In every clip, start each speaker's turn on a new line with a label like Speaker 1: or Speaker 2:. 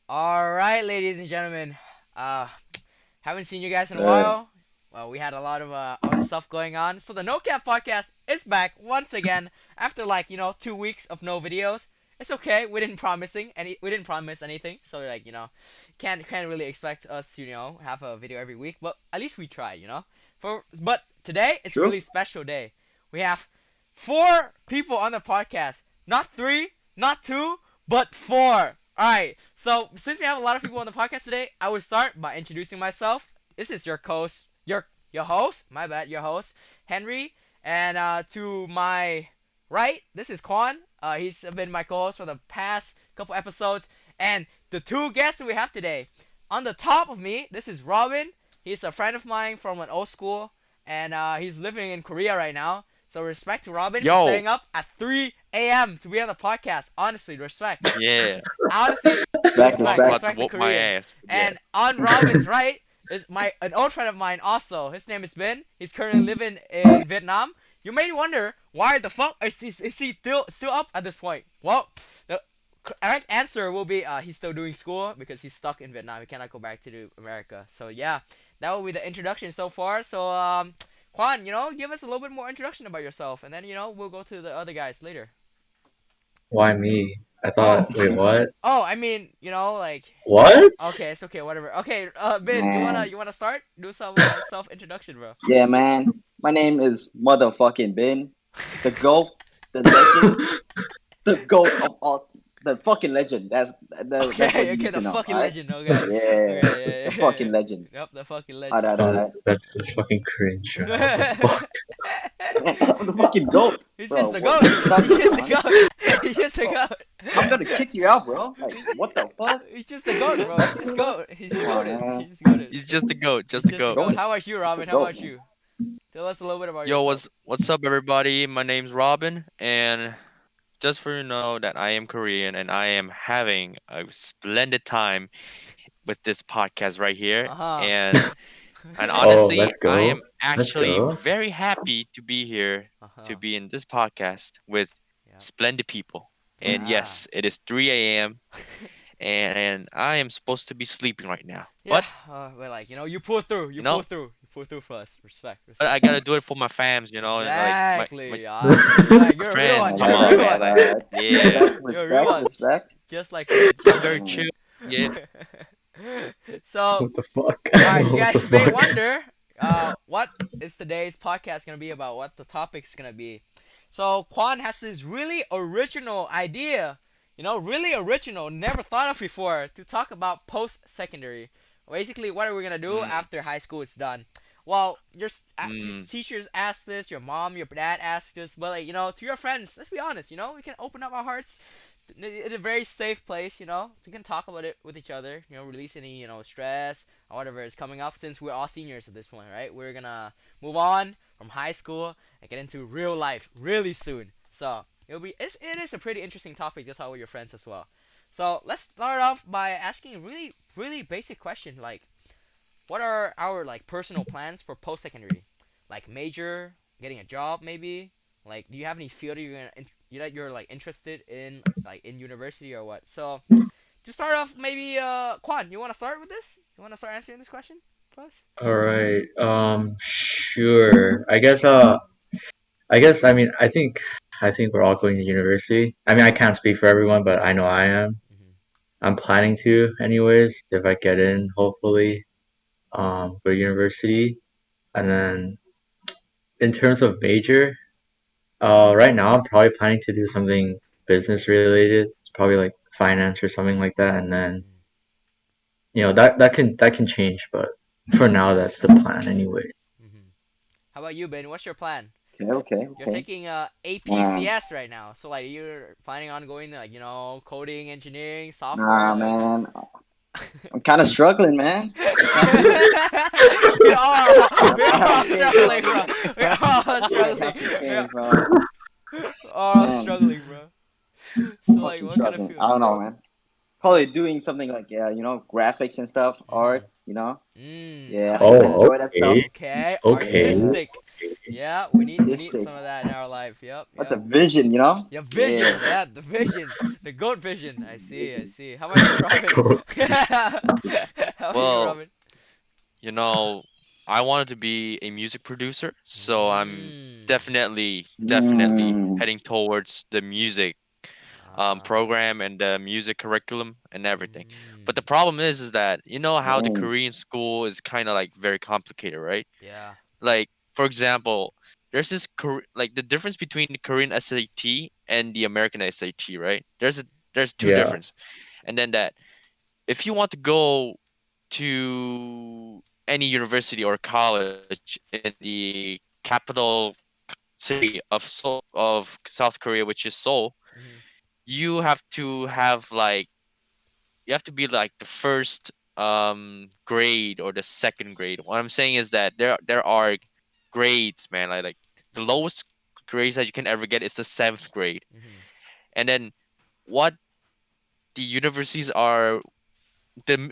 Speaker 1: All right, ladies and gentlemen. Uh, haven't seen you guys in a
Speaker 2: Uh,
Speaker 1: while. Well, we had a lot of other stuff going on. So the No Cap podcast is back once again after 2 weeks of no videos. It's okay. We didn't promise anything. So can't really expect us to have a video every week. But at least we try. But today it's a
Speaker 2: True.
Speaker 1: really special day. We have four people on the podcast. Not three, not two, but four. Alright, so since we have a lot of people on the podcast today, I will start by introducing myself. This is your host, your host, my bad, your host, Henry. And to my right, this is Quan. He's been my co-host for the past couple episodes. And the two guests we have today. On the top of me, this is Robin. He's a friend of mine from an old school, and he's living in Korea right now. So respect to Robin for
Speaker 3: Yo,
Speaker 1: staying up at 3 a.m. to be on the podcast. Honestly, respect.
Speaker 3: yeah,
Speaker 1: Honestly,
Speaker 2: Respect,
Speaker 3: Quan
Speaker 2: respect.
Speaker 3: about to
Speaker 1: respect the
Speaker 3: whoop my
Speaker 1: Korean.
Speaker 3: ass. Yeah.
Speaker 1: And on Robin's right is my an old friend of mine also. His name is Ben. He's currently living in Vietnam. You may wonder why the fuck is he still up at this point? Well, the correct answer will be he's still doing school because he's stuck in Vietnam. He cannot go back to America. So yeah, that will be the introduction so far. So Quan, give us a little bit more introduction about yourself, and then we'll go to the other guys later.
Speaker 4: Why me? I
Speaker 1: Oh,
Speaker 4: thought, wait, what?
Speaker 1: I mean, like,
Speaker 4: What?
Speaker 1: okay, it's okay, whatever. Okay, Ben, you wanna
Speaker 2: Man.
Speaker 1: you wanna start? Do some self introduction, bro.
Speaker 2: Yeah, man. My name is motherfucking Ben, the GOAT, the legend, the GOAT of all, the fucking legend. That's what
Speaker 1: Okay,
Speaker 2: you
Speaker 1: okay,
Speaker 2: need
Speaker 1: the
Speaker 2: to know.
Speaker 1: fucking
Speaker 2: All right?
Speaker 1: legend. Okay,
Speaker 2: Yeah,
Speaker 1: okay,
Speaker 2: the
Speaker 1: yeah, yeah,
Speaker 2: fucking
Speaker 1: yeah.
Speaker 2: legend.
Speaker 1: Yep, the fucking
Speaker 2: All
Speaker 1: legend.
Speaker 2: right, all right.
Speaker 4: That's just fucking cringe, man. What the fuck?
Speaker 2: Man, I'm the
Speaker 1: he's,
Speaker 2: fucking GOAT,
Speaker 1: he's
Speaker 2: bro.
Speaker 1: just a
Speaker 2: What
Speaker 1: goat.
Speaker 2: are you
Speaker 1: He's
Speaker 2: talking
Speaker 1: just a
Speaker 2: about?
Speaker 1: goat. He's just a
Speaker 2: Bro,
Speaker 1: goat.
Speaker 2: I'm gonna kick you out, bro. Like, what the fuck?
Speaker 1: He's just a goat, bro.
Speaker 2: What
Speaker 1: He's
Speaker 2: the
Speaker 1: just
Speaker 2: fuck?
Speaker 1: goat. He's
Speaker 2: Come
Speaker 1: just
Speaker 2: on,
Speaker 1: goated.
Speaker 2: man.
Speaker 1: He's just goated.
Speaker 3: He's just a goat,
Speaker 1: He's
Speaker 3: just a
Speaker 1: just a
Speaker 3: goat.
Speaker 1: goat.
Speaker 2: GOAT,
Speaker 1: How about you,
Speaker 2: the
Speaker 1: Robin? How
Speaker 2: GOAT,
Speaker 1: about
Speaker 2: man.
Speaker 1: you? Tell us a little bit about
Speaker 3: Yo,
Speaker 1: yourself.
Speaker 3: what's up, everybody? My name's Robin, and just for you to know that I am Korean, and I am having a splendid time with this podcast right here.
Speaker 1: Uh huh.
Speaker 3: And
Speaker 4: Oh,
Speaker 3: honestly,
Speaker 4: let's
Speaker 3: I
Speaker 4: go.
Speaker 3: am
Speaker 4: Let's
Speaker 3: actually
Speaker 4: go.
Speaker 3: very happy to be here,
Speaker 1: Uh
Speaker 3: to
Speaker 1: huh.
Speaker 3: be in this podcast with
Speaker 1: Yep.
Speaker 3: splendid people. And
Speaker 1: Yeah.
Speaker 3: yes, it is 3 a.m. And I am supposed to be sleeping right now,
Speaker 1: Yeah,
Speaker 3: but
Speaker 1: but you pull through,
Speaker 3: you know.
Speaker 1: you pull through for us. Respect,
Speaker 3: But I
Speaker 1: respect.
Speaker 3: gotta do it for my fams, like my
Speaker 1: Exactly. Respect.
Speaker 3: my
Speaker 1: You're a real
Speaker 3: friends.
Speaker 1: one.
Speaker 2: All
Speaker 3: Come
Speaker 1: You're
Speaker 2: right,
Speaker 1: a
Speaker 2: all
Speaker 3: on,
Speaker 1: real
Speaker 2: right,
Speaker 3: man.
Speaker 1: one.
Speaker 2: all
Speaker 3: Like,
Speaker 2: right.
Speaker 3: yeah,
Speaker 2: Respect,
Speaker 1: You're a real
Speaker 2: respect,
Speaker 1: one.
Speaker 2: respect.
Speaker 1: Just like me.
Speaker 3: I'm
Speaker 1: Just like
Speaker 3: very
Speaker 1: me.
Speaker 3: chill.
Speaker 2: Mm.
Speaker 3: Yeah.
Speaker 1: So,
Speaker 4: What the fuck?
Speaker 1: alright, you
Speaker 4: What
Speaker 1: guys
Speaker 4: the
Speaker 1: may
Speaker 4: fuck?
Speaker 1: wonder, what is today's podcast gonna be about? What the topic's gonna be? So Quan has this really original idea, really original, never thought of before, to talk about post-secondary. Basically, what are we gonna do
Speaker 3: Mm,
Speaker 1: after high school is done? Well,
Speaker 3: mm,
Speaker 1: teachers ask this, your mom, your dad ask this, but to your friends, let's be honest, we can open up our hearts in a very safe place, we can talk about it with each other, release any, stress or whatever is coming up since we're all seniors at this point, right? We're gonna move on from high school and get into real life really soon. So it is a pretty interesting topic to talk with your friends as well. So let's start off by asking a really, really basic question like what are our personal plans for post secondary? Like major, getting a job maybe? Like do you have any field that you're interested in in university or what? So to start off maybe Quan, you wanna start with this? You wanna start answering this question for us?
Speaker 4: All right. Sure. I mean, I think we're all going to university. I mean, I can't speak for everyone, but I know I am.
Speaker 1: Mm-hmm.
Speaker 4: I'm planning to, anyways, if I get in, hopefully, go to university. And then in terms of major, right now I'm probably planning to do something business related. It's probably like finance or something like that. And then that can change, but for now that's the plan anyway.
Speaker 1: Mm-hmm. How about you, Ben? What's your plan?
Speaker 2: Okay, okay,
Speaker 1: You're
Speaker 2: okay.
Speaker 1: taking
Speaker 2: Man,
Speaker 1: APCS right now, so you're planning on going to coding, engineering, software,
Speaker 2: nah, man. I'm kind of struggling, man. I can't do it.
Speaker 1: we are
Speaker 2: That's
Speaker 1: we're
Speaker 2: what
Speaker 1: all
Speaker 2: happened, bro.
Speaker 1: struggling, bro. We're all
Speaker 2: That's what
Speaker 1: struggling.
Speaker 2: happened
Speaker 1: We're
Speaker 2: changed, bro.
Speaker 1: all
Speaker 2: Man,
Speaker 1: struggling, bro. So
Speaker 2: fucking
Speaker 1: what kind of
Speaker 2: struggling.
Speaker 1: field?
Speaker 2: I don't know, man. Probably doing something like graphics and stuff,
Speaker 1: Mm.
Speaker 2: art.
Speaker 1: I
Speaker 2: Yeah,
Speaker 1: like
Speaker 2: I
Speaker 1: that.
Speaker 4: Oh,
Speaker 2: enjoy that stuff.
Speaker 4: okay,
Speaker 1: Okay,
Speaker 4: okay.
Speaker 2: Yeah,
Speaker 1: artistic. Yeah, we need
Speaker 2: artistic.
Speaker 1: some of that in our life. Yep,
Speaker 2: But the
Speaker 1: yep.
Speaker 2: vision, you know?
Speaker 1: Yeah, vision.
Speaker 2: Yeah.
Speaker 1: Yeah, the vision, the goat vision. I see, I
Speaker 2: Vision.
Speaker 1: see. How about you, Robin?
Speaker 4: Cool.
Speaker 1: How about you,
Speaker 3: Well,
Speaker 1: Robin?
Speaker 3: you know, I wanted to be a music producer, so I'm
Speaker 1: Mm.
Speaker 3: definitely
Speaker 2: Mm.
Speaker 3: heading towards the music
Speaker 1: Ah.
Speaker 3: program and the music curriculum and everything. But the
Speaker 1: Mm.
Speaker 3: problem is that you know how the
Speaker 2: Dang.
Speaker 3: Korean school is kind of like very complicated, right?
Speaker 1: Yeah.
Speaker 3: Like for example, there's this like the difference between the Korean SAT and the American SAT, right? There's two
Speaker 4: Yeah.
Speaker 3: difference, and then that if you want to go to any university or college in the capital city of South Korea, which is Seoul,
Speaker 1: Mhm.
Speaker 3: you have to have like you have to be like the first grade or the second grade. What I'm saying is that there are grades, man. Like the
Speaker 1: Mhm.
Speaker 3: lowest grades that you can ever get is the seventh grade,
Speaker 1: Mhm.
Speaker 3: and then what the universities are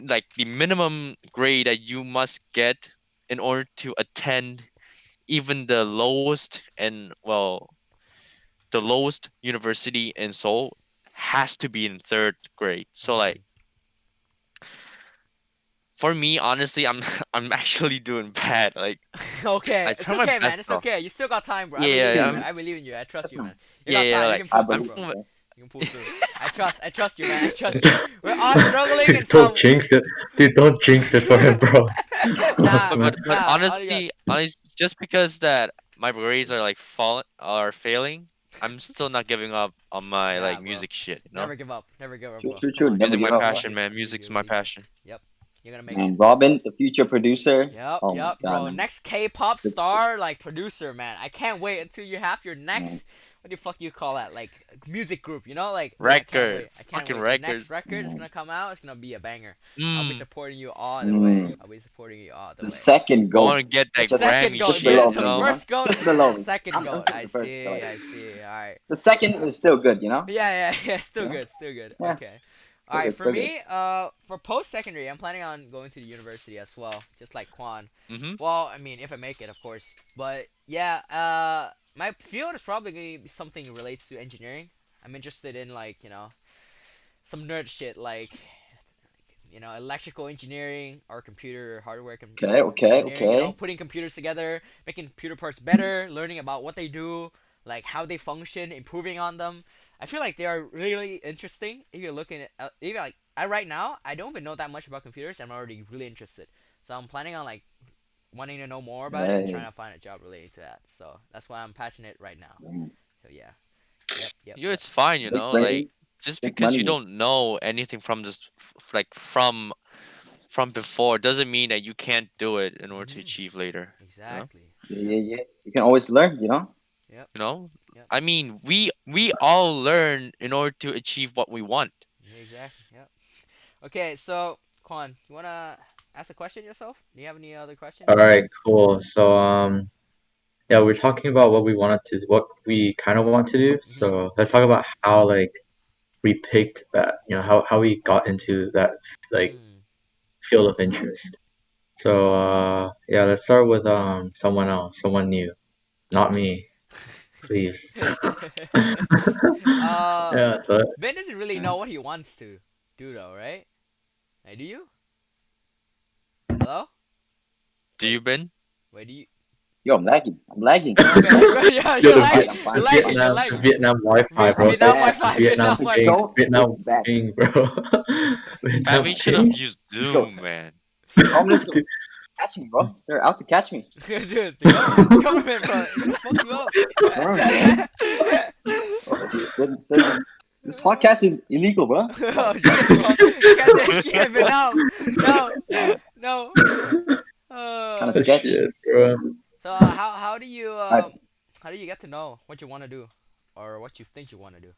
Speaker 3: like the minimum grade that you must get in order to attend even the lowest and well the lowest university in Seoul has to be in third grade. So like
Speaker 1: Mhm.
Speaker 3: for me, honestly, I'm I'm actually doing bad. Like
Speaker 1: Okay,
Speaker 3: I
Speaker 1: it's
Speaker 3: try my
Speaker 1: okay,
Speaker 3: best,
Speaker 1: man. It's
Speaker 3: bro.
Speaker 1: okay. You still got time, bro. I
Speaker 3: Yeah,
Speaker 1: believe in
Speaker 3: yeah,
Speaker 1: you.
Speaker 3: I'm
Speaker 1: I believe in you. I trust you, man. You got
Speaker 3: yeah,
Speaker 1: time. You
Speaker 3: like
Speaker 1: can
Speaker 2: I
Speaker 1: pull through,
Speaker 3: I'm
Speaker 2: believe,
Speaker 1: bro.
Speaker 3: trying my,
Speaker 2: bro.
Speaker 1: You can pull through. I trust you, man. I trust you. We're all struggling in
Speaker 4: Dude, don't
Speaker 1: some.
Speaker 4: jinx it. Dude, don't jinx it for him, bro.
Speaker 1: Nah,
Speaker 4: Man.
Speaker 3: but
Speaker 1: nah. All you got.
Speaker 3: honestly, just because that my grades are like falling are failing, I'm still not giving up on my like
Speaker 1: Nah, bro.
Speaker 3: music shit. You know,
Speaker 1: Never give up. Never give up,
Speaker 2: True,
Speaker 1: bro.
Speaker 2: true,
Speaker 1: Come
Speaker 2: true.
Speaker 1: on.
Speaker 2: Never
Speaker 3: music
Speaker 2: give
Speaker 3: my
Speaker 2: up,
Speaker 1: I
Speaker 2: bro.
Speaker 1: believe
Speaker 3: passion,
Speaker 1: you. I
Speaker 3: man.
Speaker 1: believe in
Speaker 3: Music's
Speaker 1: you. I
Speaker 3: my
Speaker 1: believe in you.
Speaker 3: passion.
Speaker 1: Yep. You're gonna make it.
Speaker 2: And Robin, the future producer.
Speaker 1: Yep,
Speaker 2: Oh my
Speaker 1: yep,
Speaker 2: god,
Speaker 1: bro.
Speaker 2: man.
Speaker 1: Next K-pop
Speaker 2: The,
Speaker 1: star, like producer, man. I can't wait until you have your
Speaker 2: man,
Speaker 1: next. What the fuck you call that? Like music group, you know? Like, bro, I can't
Speaker 3: Record,
Speaker 1: wait. I can't
Speaker 3: fucking
Speaker 1: wait. The next
Speaker 3: records.
Speaker 1: record is
Speaker 2: man.
Speaker 1: gonna come out. It's gonna be a banger. I'll be
Speaker 3: Mm,
Speaker 1: supporting you all the way.
Speaker 2: Mm.
Speaker 1: I'll be supporting you all the
Speaker 2: The
Speaker 1: way.
Speaker 2: second
Speaker 3: I want
Speaker 2: goat.
Speaker 3: to get
Speaker 1: The
Speaker 3: that
Speaker 2: Just,
Speaker 1: second
Speaker 3: Grammy
Speaker 1: goat.
Speaker 2: just
Speaker 1: If
Speaker 3: shit.
Speaker 2: below
Speaker 1: it's
Speaker 3: You
Speaker 1: the
Speaker 2: me, you
Speaker 3: know,
Speaker 2: know?
Speaker 1: first goat,
Speaker 2: Just
Speaker 1: this is the
Speaker 2: below me.
Speaker 1: second
Speaker 2: I'm
Speaker 1: goat.
Speaker 2: just
Speaker 1: I
Speaker 2: the first
Speaker 1: see.
Speaker 2: goat.
Speaker 1: I see. All right.
Speaker 2: The second is still good, you know?
Speaker 1: Yeah, yeah, yeah. Still
Speaker 2: You know?
Speaker 1: good. Still good.
Speaker 2: Yeah,
Speaker 1: Okay. All
Speaker 2: still
Speaker 1: right.
Speaker 2: good,
Speaker 1: For
Speaker 2: still good.
Speaker 1: me, for post-secondary, I'm planning on going to the university as well, just like Quan.
Speaker 3: mm-hmm.
Speaker 1: Well, I mean, if I make it, of course. But yeah, my field is probably gonna be something relates to engineering. I'm interested in like some nerd shit like electrical engineering or computer hardware
Speaker 2: Okay, okay,
Speaker 1: engineering.
Speaker 2: okay.
Speaker 1: Putting computers together, making computer parts better, learning about what they do, like how they function, improving on them. I feel like they are really interesting. If you're looking at even like I right now, I don't even know that much about computers. I'm already really interested. So I'm planning on like wanting to know more about it and trying
Speaker 2: Hey,
Speaker 1: to find a job related to that. So that's why I'm passionate right now.
Speaker 2: man.
Speaker 1: So yeah. Yep, yep,
Speaker 3: You know,
Speaker 1: yep.
Speaker 3: it's fine. You
Speaker 2: Big
Speaker 3: know, like
Speaker 2: brain,
Speaker 3: just
Speaker 2: big
Speaker 3: because you
Speaker 2: money.
Speaker 3: don't know anything from this, like from before, doesn't mean that you can't do it in order to
Speaker 1: Mhm.
Speaker 3: achieve later. You know,
Speaker 1: Exactly.
Speaker 2: Yeah,
Speaker 1: Yep.
Speaker 2: yeah, yeah. You can always learn, you know?
Speaker 1: Yep.
Speaker 3: you know.
Speaker 1: Yep.
Speaker 3: I mean, we all learn in order to achieve what we want.
Speaker 1: Yeah, exactly. Yep. Okay, so Quan, you wanna ask a question yourself? Do you have any other question?
Speaker 4: All right, cool. So, yeah, we're talking about what we kind of want to do.
Speaker 1: Mhm.
Speaker 4: So let's talk about how like we picked that, how we got into that like
Speaker 1: Mm.
Speaker 4: field of interest. So, yeah, let's start with someone else, someone new, not me, please.
Speaker 1: uh,
Speaker 4: Yeah, so
Speaker 1: Ben doesn't really
Speaker 2: Yeah.
Speaker 1: know what he wants to do though, right? Hey, do you? Hello?
Speaker 3: Do you,
Speaker 1: Wait,
Speaker 3: Ben?
Speaker 1: wait, do you?
Speaker 2: Yo, I'm lagging. I'm lagging.
Speaker 1: Okay, you're good. Yeah,
Speaker 4: yo,
Speaker 1: you're lagging.
Speaker 2: I'm
Speaker 1: You're
Speaker 2: fine, I'm
Speaker 1: lagging.
Speaker 2: fine.
Speaker 1: You're
Speaker 4: The
Speaker 1: lagging.
Speaker 4: Vietnam Wi-Fi, bro.
Speaker 2: I'm
Speaker 1: Vietnam
Speaker 2: back.
Speaker 1: Wi-Fi.
Speaker 4: Vietnam
Speaker 1: Vietnam
Speaker 2: The
Speaker 1: Wi-Fi.
Speaker 4: ping,
Speaker 2: goat
Speaker 4: Vietnam
Speaker 2: is back.
Speaker 4: ping, bro.
Speaker 3: Man,
Speaker 4: Vietnam
Speaker 3: we should have
Speaker 4: ping.
Speaker 3: used
Speaker 2: The goat.
Speaker 3: Zoom, man.
Speaker 2: The communists are catch me, bro. They're out to catch me.
Speaker 1: Dude, the government, bro, it's gonna fuck you up.
Speaker 2: Burn, man. Oh, this podcast is illegal, bro. Fuck.
Speaker 1: Oh shit, bro. You can't say shit, Vietnam. No,
Speaker 2: Uh,
Speaker 1: no.
Speaker 2: kind of
Speaker 1: Uh,
Speaker 4: Oh
Speaker 2: sketch.
Speaker 4: shit, bro.
Speaker 1: so
Speaker 2: Alright,
Speaker 1: how do you get to know what you want to do or what you think you want to do?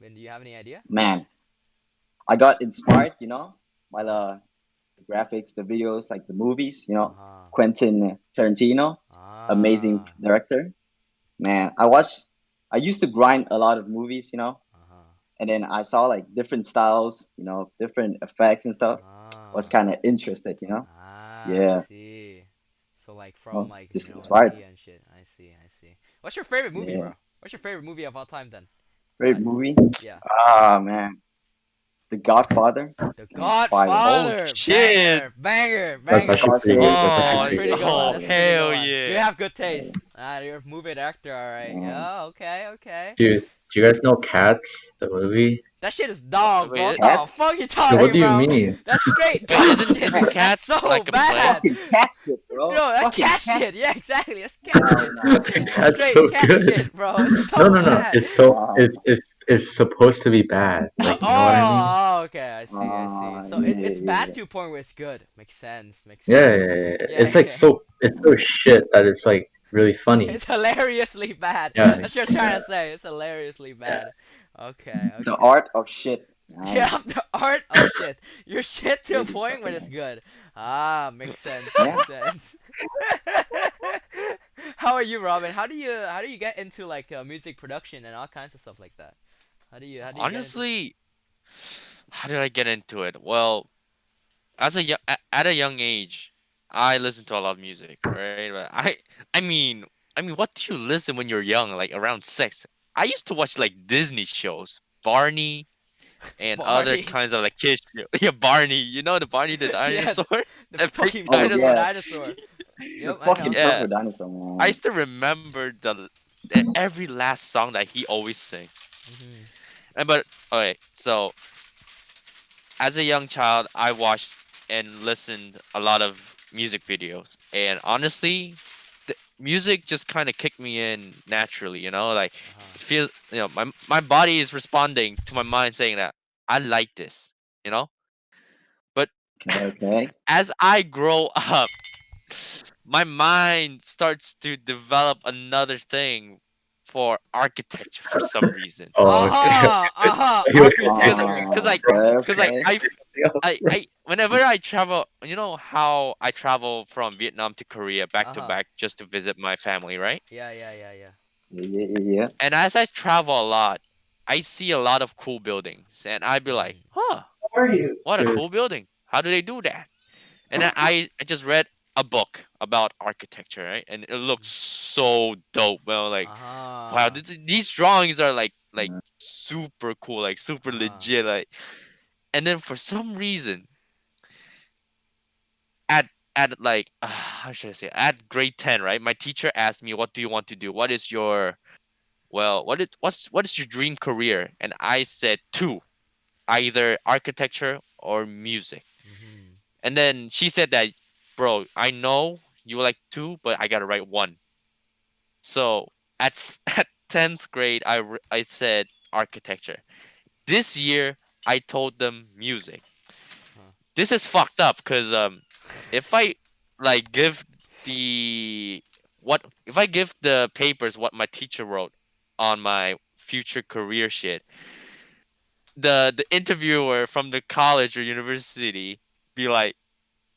Speaker 1: Ben, do you have any idea?
Speaker 2: man. I got inspired, by
Speaker 1: Uh-huh.
Speaker 2: the graphics, the videos, like the movies.
Speaker 1: Uh-huh.
Speaker 2: Quentin Tarantino, amazing
Speaker 1: Ah.
Speaker 2: director. Man, I used to grind a lot of movies,
Speaker 1: Uh-huh.
Speaker 2: and then I saw like different styles, different effects and stuff. Was
Speaker 1: Ah.
Speaker 2: kind of interested.
Speaker 1: Ah, I
Speaker 2: Yeah,
Speaker 1: see. So like from
Speaker 2: Oh,
Speaker 1: like
Speaker 2: just inspired.
Speaker 1: media and shit. I see, I see. What's your favorite movie,
Speaker 2: Yeah.
Speaker 1: bro? What's your favorite movie of all time then?
Speaker 2: Great
Speaker 1: Like,
Speaker 2: movie.
Speaker 1: yeah.
Speaker 2: Ah man, The Godfather.
Speaker 1: The
Speaker 2: Man, fire.
Speaker 3: Oh
Speaker 1: Godfather,
Speaker 3: shit!
Speaker 1: banger, banger,
Speaker 4: That's
Speaker 1: banger.
Speaker 4: actually pretty good.
Speaker 2: Scarface.
Speaker 4: That's actually
Speaker 1: That's
Speaker 3: Oh,
Speaker 4: pretty
Speaker 1: pretty
Speaker 4: good.
Speaker 1: good one.
Speaker 3: oh
Speaker 1: That's a pretty good
Speaker 3: hell
Speaker 1: one. You
Speaker 3: yeah!
Speaker 1: have good
Speaker 2: Yeah.
Speaker 1: taste. You're a movie actor, all right. Yeah, okay, okay.
Speaker 4: Do you guys know Cats, the movie?
Speaker 1: That shit is dog, bro.
Speaker 3: Wait,
Speaker 1: What the
Speaker 2: Cats.
Speaker 1: fuck you
Speaker 4: No, what
Speaker 1: talking
Speaker 4: do you
Speaker 1: about?
Speaker 4: mean?
Speaker 1: That's straight
Speaker 3: wait,
Speaker 1: dog
Speaker 3: isn't
Speaker 1: shit.
Speaker 2: Man,
Speaker 1: That's
Speaker 3: Cats
Speaker 1: so
Speaker 3: like a play?
Speaker 1: bad.
Speaker 2: fucking cat shit, bro.
Speaker 1: No, that
Speaker 2: Fucking
Speaker 1: cat
Speaker 2: cat.
Speaker 1: shit. Yeah, exactly. That's cat
Speaker 2: Nah,
Speaker 1: shit.
Speaker 2: nah,
Speaker 1: That's
Speaker 2: nah.
Speaker 4: That's
Speaker 1: straight
Speaker 4: so
Speaker 1: cat
Speaker 4: good.
Speaker 1: shit, bro. It's
Speaker 4: No,
Speaker 1: so
Speaker 4: no, no.
Speaker 1: bad.
Speaker 4: It's so
Speaker 2: Wow.
Speaker 4: it's supposed to be bad.
Speaker 1: Oh,
Speaker 4: Like, you know what I mean?
Speaker 1: okay. I see. I see. So
Speaker 2: Yeah,
Speaker 1: it's bad
Speaker 2: yeah.
Speaker 1: to a point where it's good. Makes sense. Makes
Speaker 4: Yeah,
Speaker 1: sense.
Speaker 4: yeah, yeah, yeah.
Speaker 1: Yeah,
Speaker 4: It's like
Speaker 1: yeah.
Speaker 4: it's so shit that it's like really funny.
Speaker 1: It's hilariously bad.
Speaker 4: Yeah,
Speaker 1: That's what you're trying
Speaker 4: yeah,
Speaker 1: to say. It's hilariously
Speaker 4: yeah.
Speaker 1: bad. Okay,
Speaker 2: The
Speaker 1: okay.
Speaker 2: art of shit.
Speaker 1: Yeah,
Speaker 2: Nice.
Speaker 1: the art of shit. You're shit to a
Speaker 2: Really
Speaker 1: point when
Speaker 2: fucking
Speaker 1: it's
Speaker 2: nice.
Speaker 1: good. Ah, makes sense.
Speaker 2: Yeah.
Speaker 1: Makes sense. How are you, Robin? How do you get into like music production and all kinds of stuff like that? How do you get into?
Speaker 3: Honestly, how did I get into it? Well, at a young age, I listened to a lot of music, right? But I mean, what do you listen when you're young? Like around 6. I used to watch like Disney shows, Barney and other
Speaker 1: Barney.
Speaker 3: kinds of like kids show. Yeah, Barney. You know the Barney the
Speaker 1: Yeah,
Speaker 3: dinosaur,
Speaker 1: the
Speaker 3: that big
Speaker 1: fucking
Speaker 2: Oh
Speaker 1: purple
Speaker 3: dinosaur.
Speaker 2: yeah.
Speaker 1: dinosaur.
Speaker 2: The
Speaker 1: Yep, I
Speaker 2: fucking
Speaker 1: know.
Speaker 3: Yeah,
Speaker 2: purple dinosaur,
Speaker 3: I
Speaker 2: man.
Speaker 3: used to remember the every last song that he always sings.
Speaker 1: Mhm.
Speaker 3: And but okay, so as a young child, I watched and listened a lot of music videos, and honestly, the music just kind of kicked me in naturally. You know, like
Speaker 1: Uh-huh.
Speaker 3: it feels. You know, my body is responding to my mind saying that I like this. You know, but
Speaker 2: Okay, okay.
Speaker 3: as I grow up, my mind starts to develop another thing for architecture for some reason.
Speaker 4: Oh, okay.
Speaker 1: Uh-huh. Uh-huh.
Speaker 4: He was
Speaker 3: Cause,
Speaker 4: confused.
Speaker 1: Architecture.
Speaker 3: cause like,
Speaker 2: Okay,
Speaker 3: cause like
Speaker 2: okay.
Speaker 3: I whenever I travel, you know how I travel from Vietnam to Korea back to
Speaker 1: Uh-huh.
Speaker 3: back just to visit my family, right?
Speaker 1: Yeah, yeah, yeah, yeah.
Speaker 2: Yeah, yeah, yeah, yeah.
Speaker 3: And as I travel a lot, I see a lot of cool buildings, and I'd be like,
Speaker 1: Mhm.
Speaker 3: huh,
Speaker 4: How are you?
Speaker 3: what a
Speaker 4: Good.
Speaker 3: cool building. How do they do that? And then I just read a book about architecture, right? And it looks so dope. Well, like, wow,
Speaker 1: Uh-huh.
Speaker 3: these drawings are like
Speaker 2: Mm.
Speaker 3: super cool, like super
Speaker 1: Uh-huh.
Speaker 3: legit, like. And then for some reason, at like how should I say, at grade 10, right? My teacher asked me, "What do you want to do? What is your what is your dream career?" And I said two, either architecture or music.
Speaker 1: Mhm.
Speaker 3: And then she said that, "Bro, I know you like two, but I gotta write one." So at 10th grade, I said architecture. This year, I told them music.
Speaker 1: Huh.
Speaker 3: This is fucked up because if I like give the what if I give the papers what my teacher wrote on my future career shit, the interviewer from the college or university be like,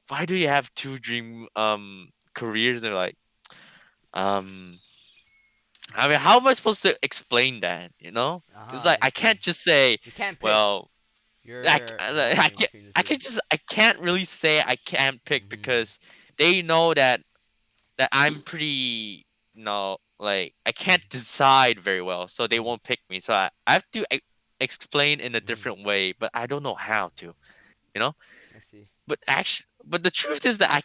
Speaker 3: why do you have two dream careers? They're like, um I mean, how am I supposed to explain that? You know,
Speaker 1: Uh-huh,
Speaker 3: it's like
Speaker 1: I
Speaker 3: I
Speaker 1: see.
Speaker 3: can't just say,
Speaker 1: You can't pick.
Speaker 3: well,
Speaker 1: You're balancing between the
Speaker 3: I
Speaker 1: two.
Speaker 3: can just I can't really say I can't pick
Speaker 1: Mhm.
Speaker 3: because they know that I'm pretty, you know, like I can't decide very well, so they
Speaker 1: Mhm.
Speaker 3: won't pick me. So I have to explain in a
Speaker 1: Mhm.
Speaker 3: different way, but I don't know how to, you know.
Speaker 1: I see.
Speaker 3: But the truth is that I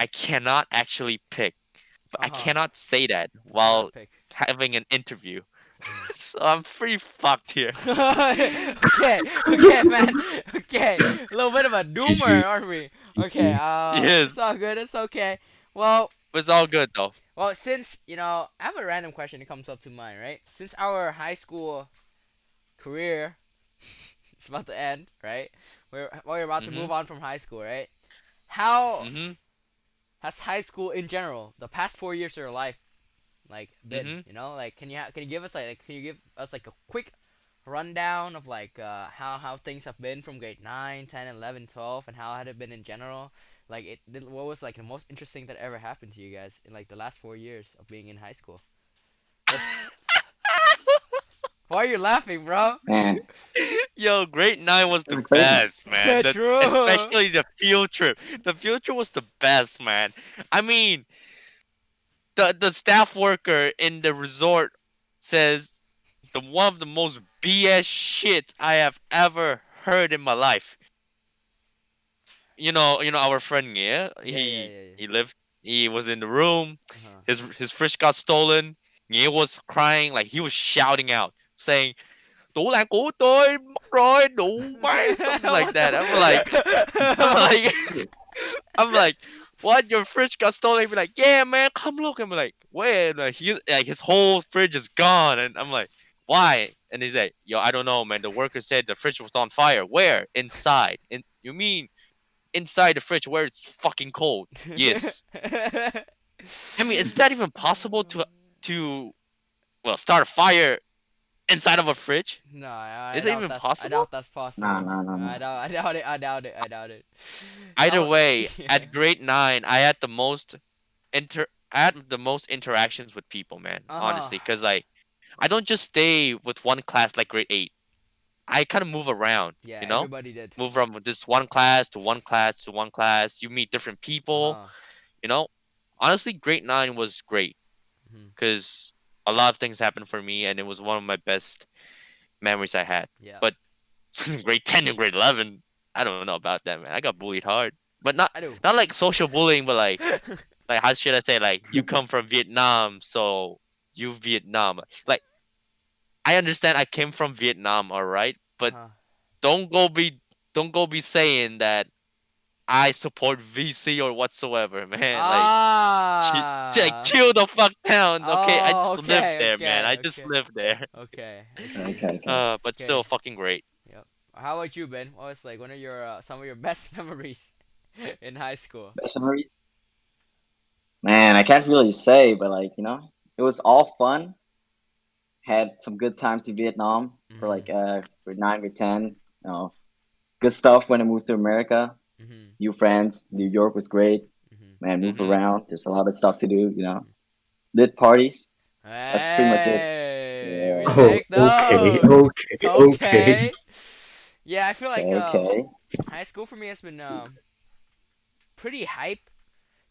Speaker 3: cannot actually pick, but I
Speaker 1: Uh-huh.
Speaker 3: cannot say that
Speaker 1: You cannot
Speaker 3: while
Speaker 1: pick.
Speaker 3: having an interview.
Speaker 1: Mhm.
Speaker 3: So I'm pretty fucked here.
Speaker 1: Okay, okay, man. Okay, a little bit of a doomer,
Speaker 4: GG.
Speaker 1: aren't we? Okay,
Speaker 4: GG.
Speaker 3: Yes,
Speaker 1: it's all good. It's okay. Well,
Speaker 3: but it's all good though.
Speaker 1: well, since I have a random question that comes up to mind, right? Since our high school career is about to end, right? We're about to move
Speaker 3: Mhm.
Speaker 1: on from high school, right? How
Speaker 3: Mhm.
Speaker 1: has high school in general, the past 4 years of your life, like been?
Speaker 3: Mhm.
Speaker 1: Like, can you give us can you give us like a quick rundown of like how things have been from grade 9, 10, 11, 12, and how had it been in general? Like what was like the most interesting that ever happened to you guys in like the last 4 years of being in high school? Let's Why are you laughing, bro?
Speaker 2: Man,
Speaker 3: Yo, grade 9 was the
Speaker 2: that's crazy.
Speaker 3: best, man.
Speaker 1: True.
Speaker 3: Especially the field trip. The field trip was the best, man. I mean, the staff worker in the resort says the one of the most BS shit I have ever heard in my life. You know our friend Nghĩa.
Speaker 1: Yeah, yeah,
Speaker 3: He
Speaker 1: yeah, yeah.
Speaker 3: he lived. He was in the room.
Speaker 1: Uh-huh.
Speaker 3: His fridge got stolen. Nghĩa was crying, like he was shouting out, saying, "Tủ lạnh của tôi mất rồi, đủ máy," something like
Speaker 1: What the?
Speaker 3: that. I'm like,
Speaker 2: Shit.
Speaker 3: I'm like, what? Your fridge got stolen? He'd be like, yeah, man, come look. I'm like, wait, like his whole fridge is gone, and I'm like, why? And he's like, yo, I don't know, man. The worker said the fridge was on fire. Where? Inside. And you mean inside the fridge where it's fucking cold? Yes. I mean, is that even possible to well start a fire inside of a fridge?
Speaker 1: No, I
Speaker 3: Is it
Speaker 1: doubt
Speaker 3: even
Speaker 1: that's I
Speaker 3: possible?
Speaker 1: doubt that's
Speaker 2: Nah,
Speaker 1: possible.
Speaker 2: nah, nah, nah.
Speaker 1: I doubt it. I doubt it. I doubt it.
Speaker 3: Either
Speaker 1: How?
Speaker 3: way,
Speaker 1: Yeah.
Speaker 3: at grade 9, I had the most interactions with people, man.
Speaker 1: Uh huh.
Speaker 3: Honestly, because like I don't just stay with one class like grade 8. I kind of move around,
Speaker 1: Yeah,
Speaker 3: you know,
Speaker 1: everybody did.
Speaker 3: move from this one class to one class to one class. You meet different
Speaker 1: Uh
Speaker 3: people,
Speaker 1: huh.
Speaker 3: you know. Honestly, grade 9 was great
Speaker 1: Hmm.
Speaker 3: because a lot of things happened for me, and it was one of my best memories I had.
Speaker 1: Yeah,
Speaker 3: But grade 10 and grade 11, I don't know about that, man. I got bullied hard, but not
Speaker 1: I do.
Speaker 3: not like social bullying, but like how should I say, like you come from Vietnam, so you Vietnam. Like I understand I came from Vietnam, all right, but
Speaker 1: Uh-huh.
Speaker 3: don't go be don't go be saying that I support VC or whatsoever, man. Like
Speaker 1: Ah.
Speaker 3: chill the fuck down, okay? I
Speaker 1: Oh,
Speaker 3: just live
Speaker 1: okay,
Speaker 3: there, man.
Speaker 1: okay,
Speaker 3: I just
Speaker 1: okay,
Speaker 3: live there.
Speaker 1: okay. I see.
Speaker 2: Okay, okay.
Speaker 3: But still
Speaker 1: Okay.
Speaker 3: fucking great.
Speaker 1: Yep. How about you, Ben? What was like one of your some of your best memories in high school?
Speaker 2: Best memories? Man, I can't really say, but like, it was all fun. Had some good times in Vietnam for
Speaker 1: Mhm.
Speaker 2: like grade 9, grade 10. You know, good stuff when I moved to America.
Speaker 1: Mhm.
Speaker 2: New friends. New York was great.
Speaker 1: Mhm.
Speaker 2: Man, move
Speaker 3: Mhm.
Speaker 2: around. There's a lot of stuff to do. Lit parties. That's pretty much it.
Speaker 1: Hey, we
Speaker 2: Yeah.
Speaker 4: Oh,
Speaker 1: like
Speaker 4: okay,
Speaker 1: those.
Speaker 4: okay, okay.
Speaker 1: Okay. Yeah, I feel like
Speaker 2: Okay, okay.
Speaker 1: high school for me has been pretty hype.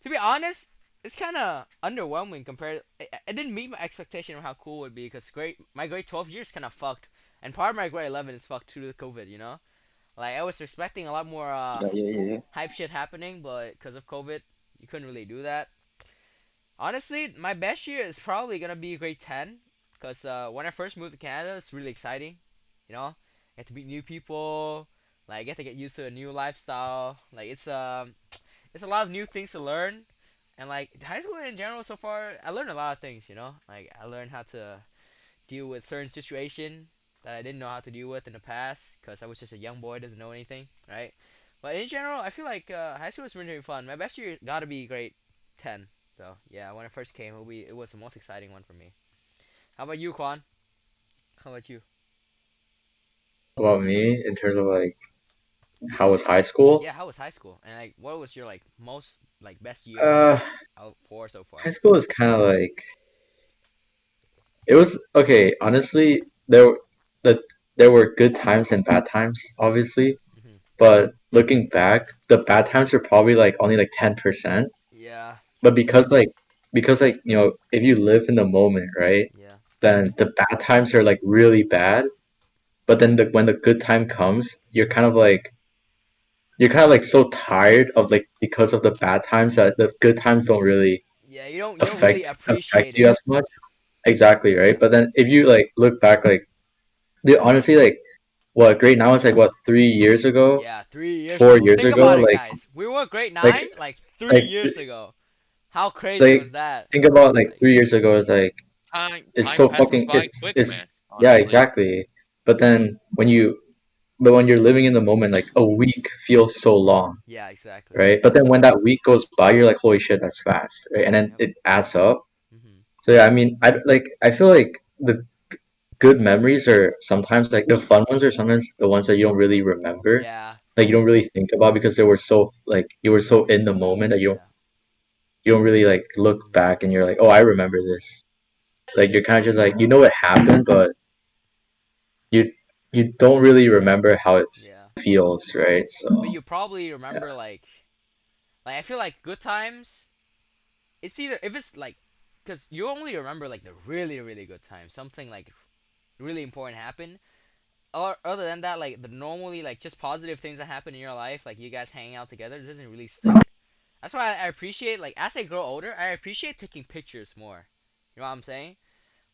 Speaker 1: To be honest, it's kind of underwhelming compared. It didn't meet my expectation of how cool it would be because my grade 12 years kind of fucked, and part of my grade 11 is fucked due to COVID. Like I was expecting a lot more
Speaker 2: Yeah, yeah, yeah, yeah.
Speaker 1: hype shit happening, but because of COVID, you couldn't really do that. Honestly, my best year is probably gonna be grade 10, because when I first moved to Canada, it's really exciting. You know, get to meet new people, like get to get used to a new lifestyle. Like it's a lot of new things to learn, and like high school in general so far, I learned a lot of things. Like I learned how to deal with certain situation that I didn't know how to deal with in the past, because I was just a young boy, doesn't know anything, right? But in general, I feel like high school was really fun. My best year gotta be grade 10. So yeah, when I first came, it was the most exciting one for me. How about you, Quan? How about you?
Speaker 4: About me, in terms of like how was high school?
Speaker 1: Yeah, how was high school? And like, what was your like most like best year
Speaker 4: Uh,
Speaker 1: out for so far?
Speaker 4: high school is kind of like it was okay. Honestly, the there were good times and bad times, obviously.
Speaker 1: Hmm.
Speaker 4: But looking back, the bad times are probably like only like 10%.
Speaker 1: Yeah,
Speaker 4: But because if you live in the moment, right,
Speaker 1: yeah,
Speaker 4: then the bad times are like really bad. But then when the good time comes, you're kind of like so tired of like because of the bad times that the good times don't really
Speaker 1: yeah. You don't really
Speaker 4: affect
Speaker 1: appreciate
Speaker 4: you
Speaker 1: it.
Speaker 4: as much. Exactly, right? But then if you like look back, like dude, honestly, like what grade now is like what 3 years ago,
Speaker 1: Yeah, 3 years
Speaker 4: four
Speaker 1: ago.
Speaker 4: years
Speaker 1: Think
Speaker 4: ago,
Speaker 1: about it,
Speaker 4: like
Speaker 1: guys. We were grade
Speaker 4: like
Speaker 1: nine like three
Speaker 4: like
Speaker 1: years ago. How crazy
Speaker 4: like
Speaker 1: was that?
Speaker 4: think about like
Speaker 1: Like,
Speaker 4: 3 years ago is like it's
Speaker 3: Time
Speaker 4: so
Speaker 3: passes
Speaker 4: fucking
Speaker 3: by quick,
Speaker 4: it's
Speaker 3: man.
Speaker 4: yeah,
Speaker 3: Honestly.
Speaker 4: exactly. But then when you're living in the moment, like a week feels so long,
Speaker 1: yeah, exactly.
Speaker 4: right? But then when that week goes by, you're like, holy shit, that's fast, right? And then
Speaker 1: Yep.
Speaker 4: it adds up.
Speaker 1: Mhm.
Speaker 4: So yeah, I mean, I feel like the good memories are sometimes like the fun ones are sometimes the ones that you don't really remember,
Speaker 1: Yeah.
Speaker 4: like you don't really think about because they were so like you were so in the moment that
Speaker 1: Yeah.
Speaker 4: you don't really like look
Speaker 1: Mhm.
Speaker 4: back and you're like, oh, I remember this. Like you're kind of just like you know it happened, but you don't really remember how it
Speaker 1: Yeah.
Speaker 4: feels, right?
Speaker 1: But
Speaker 4: So
Speaker 1: you probably
Speaker 4: yeah,
Speaker 1: remember like I feel like good times. It's either if it's like, cause you only remember like the really really good times, something like really important happened. Or other than that, like the normally like just positive things that happen in your life, like you guys hanging out together, doesn't really stick. That's why I appreciate like as I grow older, I appreciate taking pictures more. You know what I'm saying?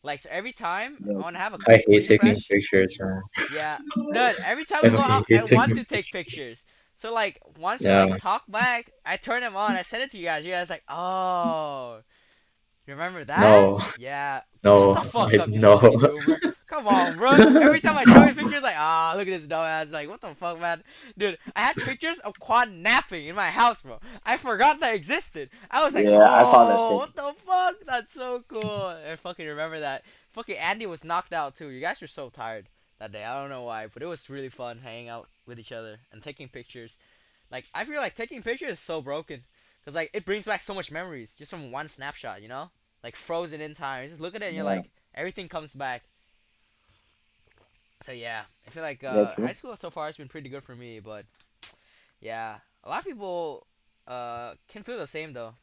Speaker 1: Like so every time I
Speaker 2: Yeah,
Speaker 1: want to have a
Speaker 4: I
Speaker 1: quick
Speaker 4: hate taking
Speaker 1: refresh.
Speaker 4: pictures, man.
Speaker 1: Yeah, dude. Every time we go
Speaker 4: I
Speaker 1: out, I
Speaker 4: hate
Speaker 1: want
Speaker 4: taking
Speaker 1: to take pictures. So like once we
Speaker 4: yeah,
Speaker 1: like talk back, I turn them on. I send it to you guys. You guys like, oh, you remember that?
Speaker 4: no,
Speaker 1: Yeah. Shut
Speaker 4: no,
Speaker 1: the fuck
Speaker 4: I
Speaker 1: up, you
Speaker 4: no.
Speaker 1: fucking boomer. Come on, bro. Every time I show you pictures, like, ah, look at this dumbass. Like, what the fuck, man? Dude, I had pictures of Quan napping in my house, bro. I forgot that existed. I was like,
Speaker 2: yeah, I saw that
Speaker 1: oh,
Speaker 2: shit.
Speaker 1: what the fuck? That's so cool. I fucking remember that. Fucking Andy was knocked out too. You guys were so tired that day. I don't know why, but it was really fun hanging out with each other and taking pictures. Like, I feel like taking pictures is so broken. Cause like it brings back so much memories just from one snapshot, you know? Like frozen in time. You just look at it and you're
Speaker 2: Yeah,
Speaker 1: like, everything comes back. So yeah, I feel like
Speaker 2: yeah,
Speaker 1: high
Speaker 2: true.
Speaker 1: school so far has been pretty good for me, but yeah, a lot of people can feel the same though.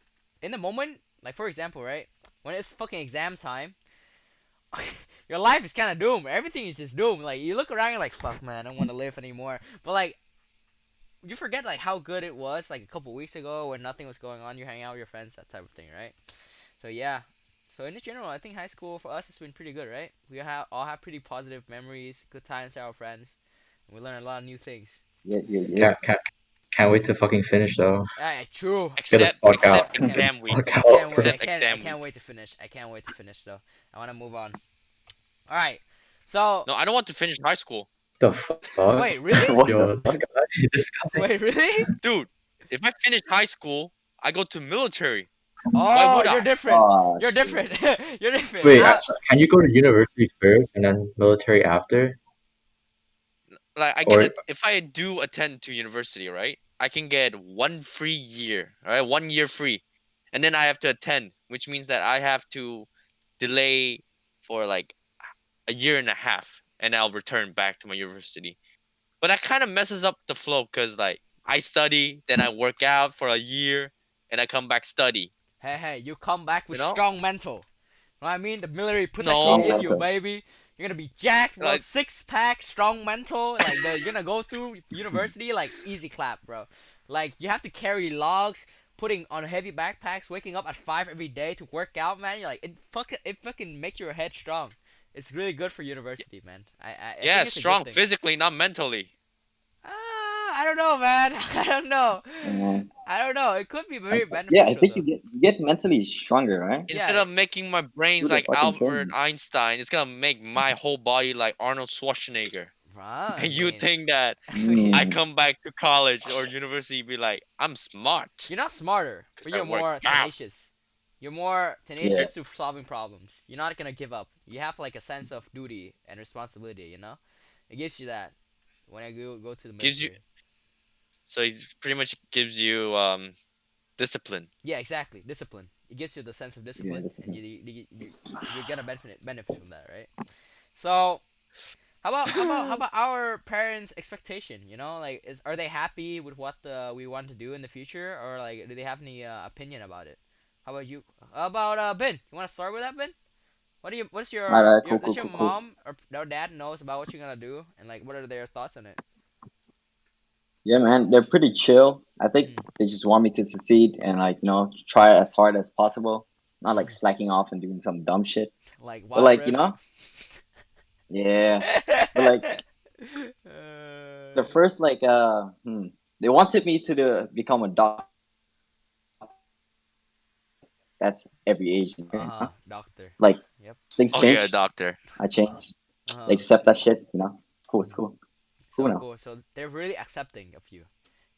Speaker 1: In the moment, like for example, right, when it's fucking exam time, your life is kind of doomed. Everything is just doomed. Like you look around, you're like, fuck, man, I don't want to live anymore. But like you forget like how good it was like a couple weeks ago when nothing was going on. You hang out with your friends, that type of thing, right? So yeah. So in general, I think high school for us has been pretty good, right? We have all have pretty positive memories, good times with our friends, and we learn a lot of new things.
Speaker 2: Yeah, yeah, yeah.
Speaker 4: Can't wait to fucking finish though.
Speaker 1: True.
Speaker 4: Get the
Speaker 3: Except
Speaker 4: fuck out.
Speaker 3: except
Speaker 1: I can't.
Speaker 3: exam
Speaker 4: Fuck
Speaker 1: I
Speaker 3: weeks.
Speaker 4: out.
Speaker 1: can't wait.
Speaker 3: Except
Speaker 1: I
Speaker 3: exam
Speaker 1: can't wait
Speaker 3: weeks.
Speaker 1: to finish. I can't wait to finish though. I want to move on. All right. So
Speaker 3: No, I don't want to finish high school.
Speaker 4: The fuck?
Speaker 1: wait, really?
Speaker 2: What
Speaker 4: Yo,
Speaker 2: the
Speaker 4: this
Speaker 2: fuck?
Speaker 4: guy, this guy.
Speaker 1: Wait, really?
Speaker 3: Dude, if I finish high school, I go to military. Why
Speaker 1: Oh,
Speaker 3: would
Speaker 1: you're
Speaker 3: I?
Speaker 1: different.
Speaker 2: Oh
Speaker 1: You're
Speaker 2: shit.
Speaker 1: different. You're different.
Speaker 4: Wait,
Speaker 1: I
Speaker 4: can you go to university first and then military after?
Speaker 3: Like I get
Speaker 4: Or
Speaker 3: it if I do attend to university, right? I can get 1 free year, right? 1 year free. And then I have to attend, which means that I have to delay for like a year and a half and I'll return back to my university. But that kind of messes up the flow because like I study, then I work out for a year, and I come back study.
Speaker 1: hey, you come back
Speaker 3: You
Speaker 1: with
Speaker 3: know?
Speaker 1: strong mental. Know what I mean? The military put that shit
Speaker 2: Strong
Speaker 3: No,
Speaker 1: in you,
Speaker 2: mental.
Speaker 1: baby. You're gonna be jacked, bro.
Speaker 3: like
Speaker 1: Six pack, strong mental. Like you're gonna go through university like easy clap, bro. Like you have to carry logs, putting on heavy backpacks, waking up at 5 every day to work out, man. You're like it fucking make your head strong. It's really good for university, man. I
Speaker 3: yeah,
Speaker 1: think it's a good
Speaker 3: strong
Speaker 1: thing.
Speaker 3: physically, not mentally.
Speaker 1: I don't know, man. I don't know.
Speaker 2: Um,
Speaker 1: I don't know. It could be very
Speaker 2: yeah, I
Speaker 1: beneficial
Speaker 2: think
Speaker 1: though.
Speaker 2: you get mentally stronger, right?
Speaker 3: Instead
Speaker 1: Yeah.
Speaker 3: of making my brains
Speaker 2: Through the
Speaker 3: like
Speaker 2: fucking
Speaker 3: Albert
Speaker 2: training.
Speaker 3: Einstein, it's gonna make my whole body like Arnold Schwarzenegger.
Speaker 1: I
Speaker 3: And you
Speaker 1: mean,
Speaker 3: think that
Speaker 1: I mean,
Speaker 3: I
Speaker 2: Mm,
Speaker 3: come back to college or university be like, I'm smart
Speaker 1: you're not smarter,
Speaker 3: because
Speaker 1: but
Speaker 3: I
Speaker 1: you're
Speaker 3: work
Speaker 1: more
Speaker 3: out.
Speaker 1: tenacious. You're more
Speaker 2: yeah,
Speaker 1: tenacious to solving problems. You're not gonna give up. You have like a sense of duty and responsibility, you know? It gives you that when I go to the
Speaker 3: Gives you
Speaker 1: military.
Speaker 3: so it pretty much gives you discipline.
Speaker 1: Yeah, exactly. Discipline. It gives you the sense of
Speaker 2: yeah,
Speaker 1: discipline,
Speaker 2: that's
Speaker 1: and
Speaker 2: okay.
Speaker 1: you're gonna benefit from that, right? So how about our parents' expectation? You know, like are they happy with what we want to do in the future, or like do they have any opinion about it? How about you? How about Ben? You want to start with that, Ben? What's
Speaker 2: Alright, cool,
Speaker 1: does
Speaker 2: cool,
Speaker 1: your
Speaker 2: cool, cool.
Speaker 1: mom or dad knows about what you're gonna do, and like what are their thoughts on it?
Speaker 2: Yeah, man, they're pretty chill. I think
Speaker 1: Mm,
Speaker 2: they just want me to succeed and like try as hard as possible, not like
Speaker 1: mm.
Speaker 2: slacking off and doing some dumb shit.
Speaker 1: Like
Speaker 2: But
Speaker 1: Wild
Speaker 2: like
Speaker 1: Rift.
Speaker 2: yeah. But like the first they wanted me to become a doctor. That's every Asian parent, huh?
Speaker 1: Doctor.
Speaker 2: Like
Speaker 1: Yep.
Speaker 2: things change.
Speaker 3: Okay, a doctor.
Speaker 2: I changed.
Speaker 1: Uh
Speaker 2: They
Speaker 1: huh.
Speaker 2: accept that shit. It's cool. It's
Speaker 1: Mm.
Speaker 2: cool. Cool
Speaker 1: So
Speaker 2: now.
Speaker 1: cool. So they're really accepting of you.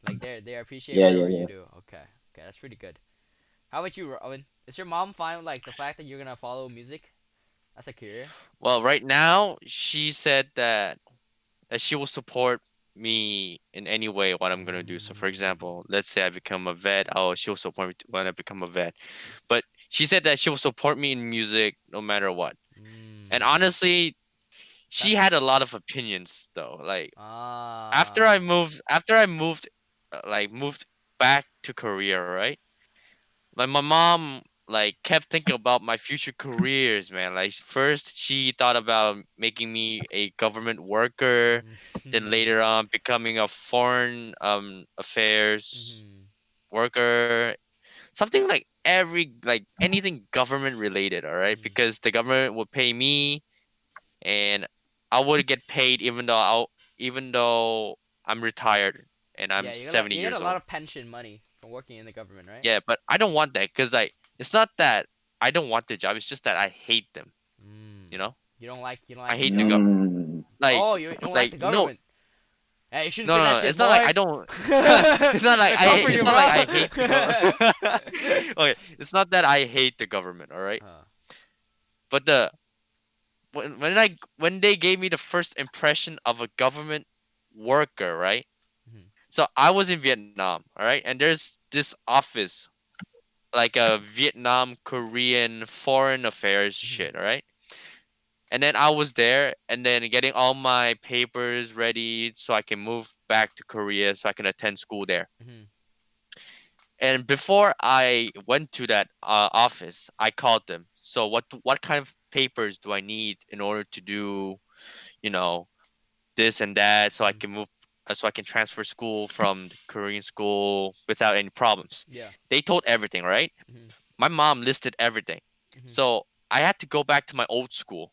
Speaker 1: Like they appreciate
Speaker 2: Yeah, yeah,
Speaker 1: whatever you
Speaker 2: yeah.
Speaker 1: do. Okay. Okay, that's pretty good. How about you, Owen? Is your mom fine with like the fact that you're gonna follow music as a career?
Speaker 3: Well, right now she said that she will support me in any way what I'm gonna do. So, for
Speaker 1: Mm.
Speaker 3: example, let's say I become a vet. Oh, she'll support me when I become a vet. But she said that she will support me in music no matter what. And
Speaker 1: Mm.
Speaker 3: honestly, she
Speaker 1: That's
Speaker 3: had a lot of opinions though. Like
Speaker 1: ah.
Speaker 3: after I moved, moved back to Korea, right? Like my mom like kept thinking about my future careers, man. Like first she thought about making me a government worker, then
Speaker 1: Mhm.
Speaker 3: later on becoming a foreign affairs
Speaker 1: Mhm.
Speaker 3: worker, something like anything government related, all right?
Speaker 1: Mhm.
Speaker 3: Because the government would pay me and I would get paid even though I'm retired and I'm
Speaker 1: Yeah,
Speaker 3: 70
Speaker 1: you get a
Speaker 3: years
Speaker 1: lot
Speaker 3: old.
Speaker 1: of pension money from working in the government, right?
Speaker 3: Yeah, but I don't want that because like it's not that I don't want the job. It's just that I hate them.
Speaker 1: Mm.
Speaker 3: You know,
Speaker 1: You don't
Speaker 3: I
Speaker 1: like the
Speaker 3: hate the
Speaker 1: government.
Speaker 2: Mm.
Speaker 3: like
Speaker 1: Oh, you don't like the
Speaker 3: no,
Speaker 1: government. Hey, you shouldn't
Speaker 3: no,
Speaker 1: say
Speaker 3: no,
Speaker 1: that
Speaker 3: no.
Speaker 1: shit,
Speaker 3: It's not like
Speaker 1: boy.
Speaker 3: I don't.
Speaker 1: They're come for
Speaker 3: It's
Speaker 1: you,
Speaker 3: not
Speaker 1: bro.
Speaker 3: like I hate the government. Okay, it's not that I hate the government. All right,
Speaker 1: uh,
Speaker 3: but when they gave me the first impression of a government worker, right?
Speaker 1: mhm,
Speaker 3: So I was in Vietnam, all right, and there's this office like a Vietnam Korean foreign affairs
Speaker 1: mhm,
Speaker 3: shit, all right? And then I was there and then getting all my papers ready so I can move back to Korea so I can attend school there.
Speaker 1: mhm,
Speaker 3: And before I went to that office, I called them. So what kind of papers do I need in order to do, you know, this and that so I
Speaker 1: mhm.
Speaker 3: can move so I can transfer school from the Korean school without any problems.
Speaker 1: Yeah.
Speaker 3: They told everything, right?
Speaker 1: Mhm,
Speaker 3: My mom listed everything.
Speaker 1: mhm,
Speaker 3: So I had to go back to my old school,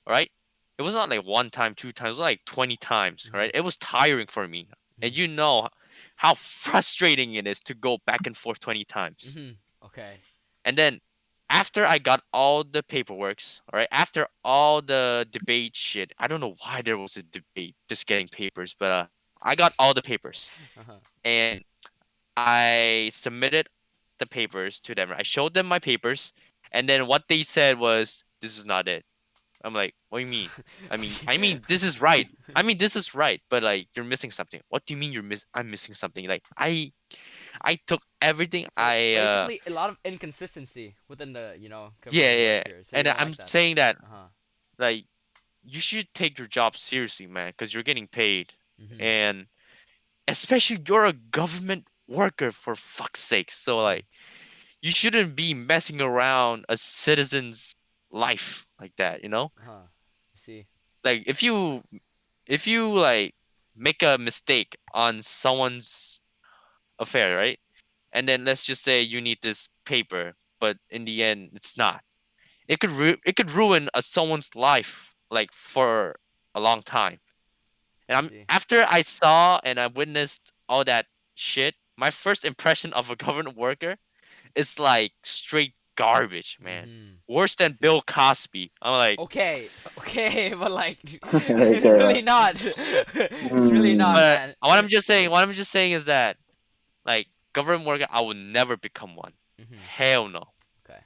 Speaker 3: right? It was not like one time, two times, it was like 20 times,
Speaker 1: mhm,
Speaker 3: right? It was tiring for me. And
Speaker 1: mhm,
Speaker 3: you know how frustrating it is to go back and forth 20 times.
Speaker 1: mhm. Okay.
Speaker 3: And then after I got all the paperworks, all right, after all the debate shit, I don't know why there was a debate just getting papers, but I got all the papers
Speaker 1: Uh-huh.
Speaker 3: and I submitted the papers to them. I showed them my papers, and then what they said was, "This is not it." I'm like, "What do you mean?" I mean, this is right. I mean, this is right, but like, you're missing something. What do you mean I'm missing something? Like, I took everything.
Speaker 1: So basically, a lot of inconsistency within the
Speaker 3: Yeah,
Speaker 1: government
Speaker 3: yeah,
Speaker 1: workers. So you
Speaker 3: and
Speaker 1: don't
Speaker 3: I'm
Speaker 1: like that.
Speaker 3: saying that
Speaker 1: Uh huh.
Speaker 3: like, you should take your job seriously, man, because you're getting paid,
Speaker 1: Mhm.
Speaker 3: and especially you're a government worker for fuck's sake. So
Speaker 1: Mhm.
Speaker 3: like you shouldn't be messing around a citizen's life like that, you know?
Speaker 1: Uh huh. I see.
Speaker 3: Like if you like make a mistake on someone's affair, right? And then let's just say you need this paper, but in the end it's not. It could ruin someone's life like for a long time. And
Speaker 1: I
Speaker 3: I'm
Speaker 1: see.
Speaker 3: after I saw and I witnessed all that shit, my first impression of a government worker is like straight garbage, man.
Speaker 1: Mhm.
Speaker 3: Worse
Speaker 1: I
Speaker 3: than
Speaker 1: see.
Speaker 3: Bill Cosby. I'm like,
Speaker 1: Okay, okay, but like,
Speaker 2: Okay.
Speaker 1: really not. It's really not,
Speaker 2: Mm.
Speaker 3: but
Speaker 1: man.
Speaker 3: what I'm just saying is that like government worker, I would never become one.
Speaker 1: Mhm.
Speaker 3: Hell no.
Speaker 1: Okay.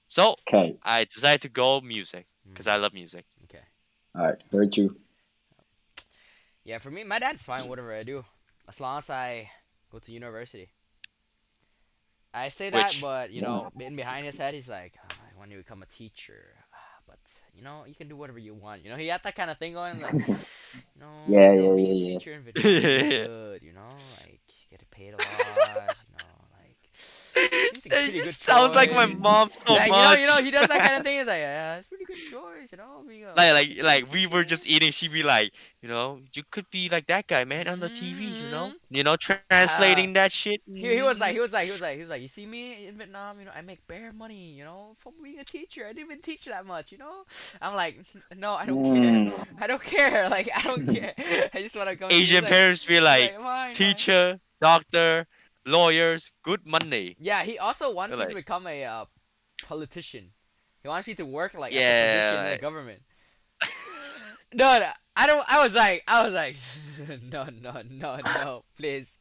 Speaker 3: So
Speaker 2: Okay.
Speaker 3: I decided to go music because I
Speaker 1: Mhm.
Speaker 3: love music.
Speaker 1: Okay.
Speaker 2: All right. Very true.
Speaker 1: Yeah, for me, my dad's fine whatever I do, as long as I go to university. I say that,
Speaker 3: Which
Speaker 1: but
Speaker 2: Yeah.
Speaker 1: in behind his head, he's like, "Ah, I want you to become a teacher, but you can do whatever you want." He had that kind of thing going, like,
Speaker 2: Yeah. Yeah.
Speaker 1: being a
Speaker 2: Yeah. Yeah.
Speaker 1: teacher in Vietnam is really good. Like you get paid a lot. Like seems like a pretty
Speaker 3: it
Speaker 1: good
Speaker 3: sounds like my
Speaker 1: choice.
Speaker 3: mom so
Speaker 1: Like
Speaker 3: much.
Speaker 1: he does that kind of thing. He's like, yeah, it's a pretty good choice. Being a fucking
Speaker 3: We were
Speaker 1: teacher.
Speaker 3: just eating, she'd be like, you could be like that guy, man, on the TV,
Speaker 1: Mm-hmm.
Speaker 3: translating that shit.
Speaker 1: He was like
Speaker 3: Mhm.
Speaker 1: you see me in Vietnam, I make bare money, from being a teacher. I didn't even teach that much. I'm like, no, I don't care.
Speaker 2: Mm.
Speaker 1: I don't care. Like I don't care. I just want to come to you.
Speaker 3: Asian parents be
Speaker 1: He's
Speaker 3: like,
Speaker 1: like, fine, fine.
Speaker 3: teacher, doctor, lawyers, good money.
Speaker 1: Yeah, he also
Speaker 3: They're
Speaker 1: wants me to
Speaker 3: like,
Speaker 1: become a politician. He wants me to work like as a position
Speaker 3: yeah,
Speaker 1: in the government. No, no, I was like, no, no, no, no, please,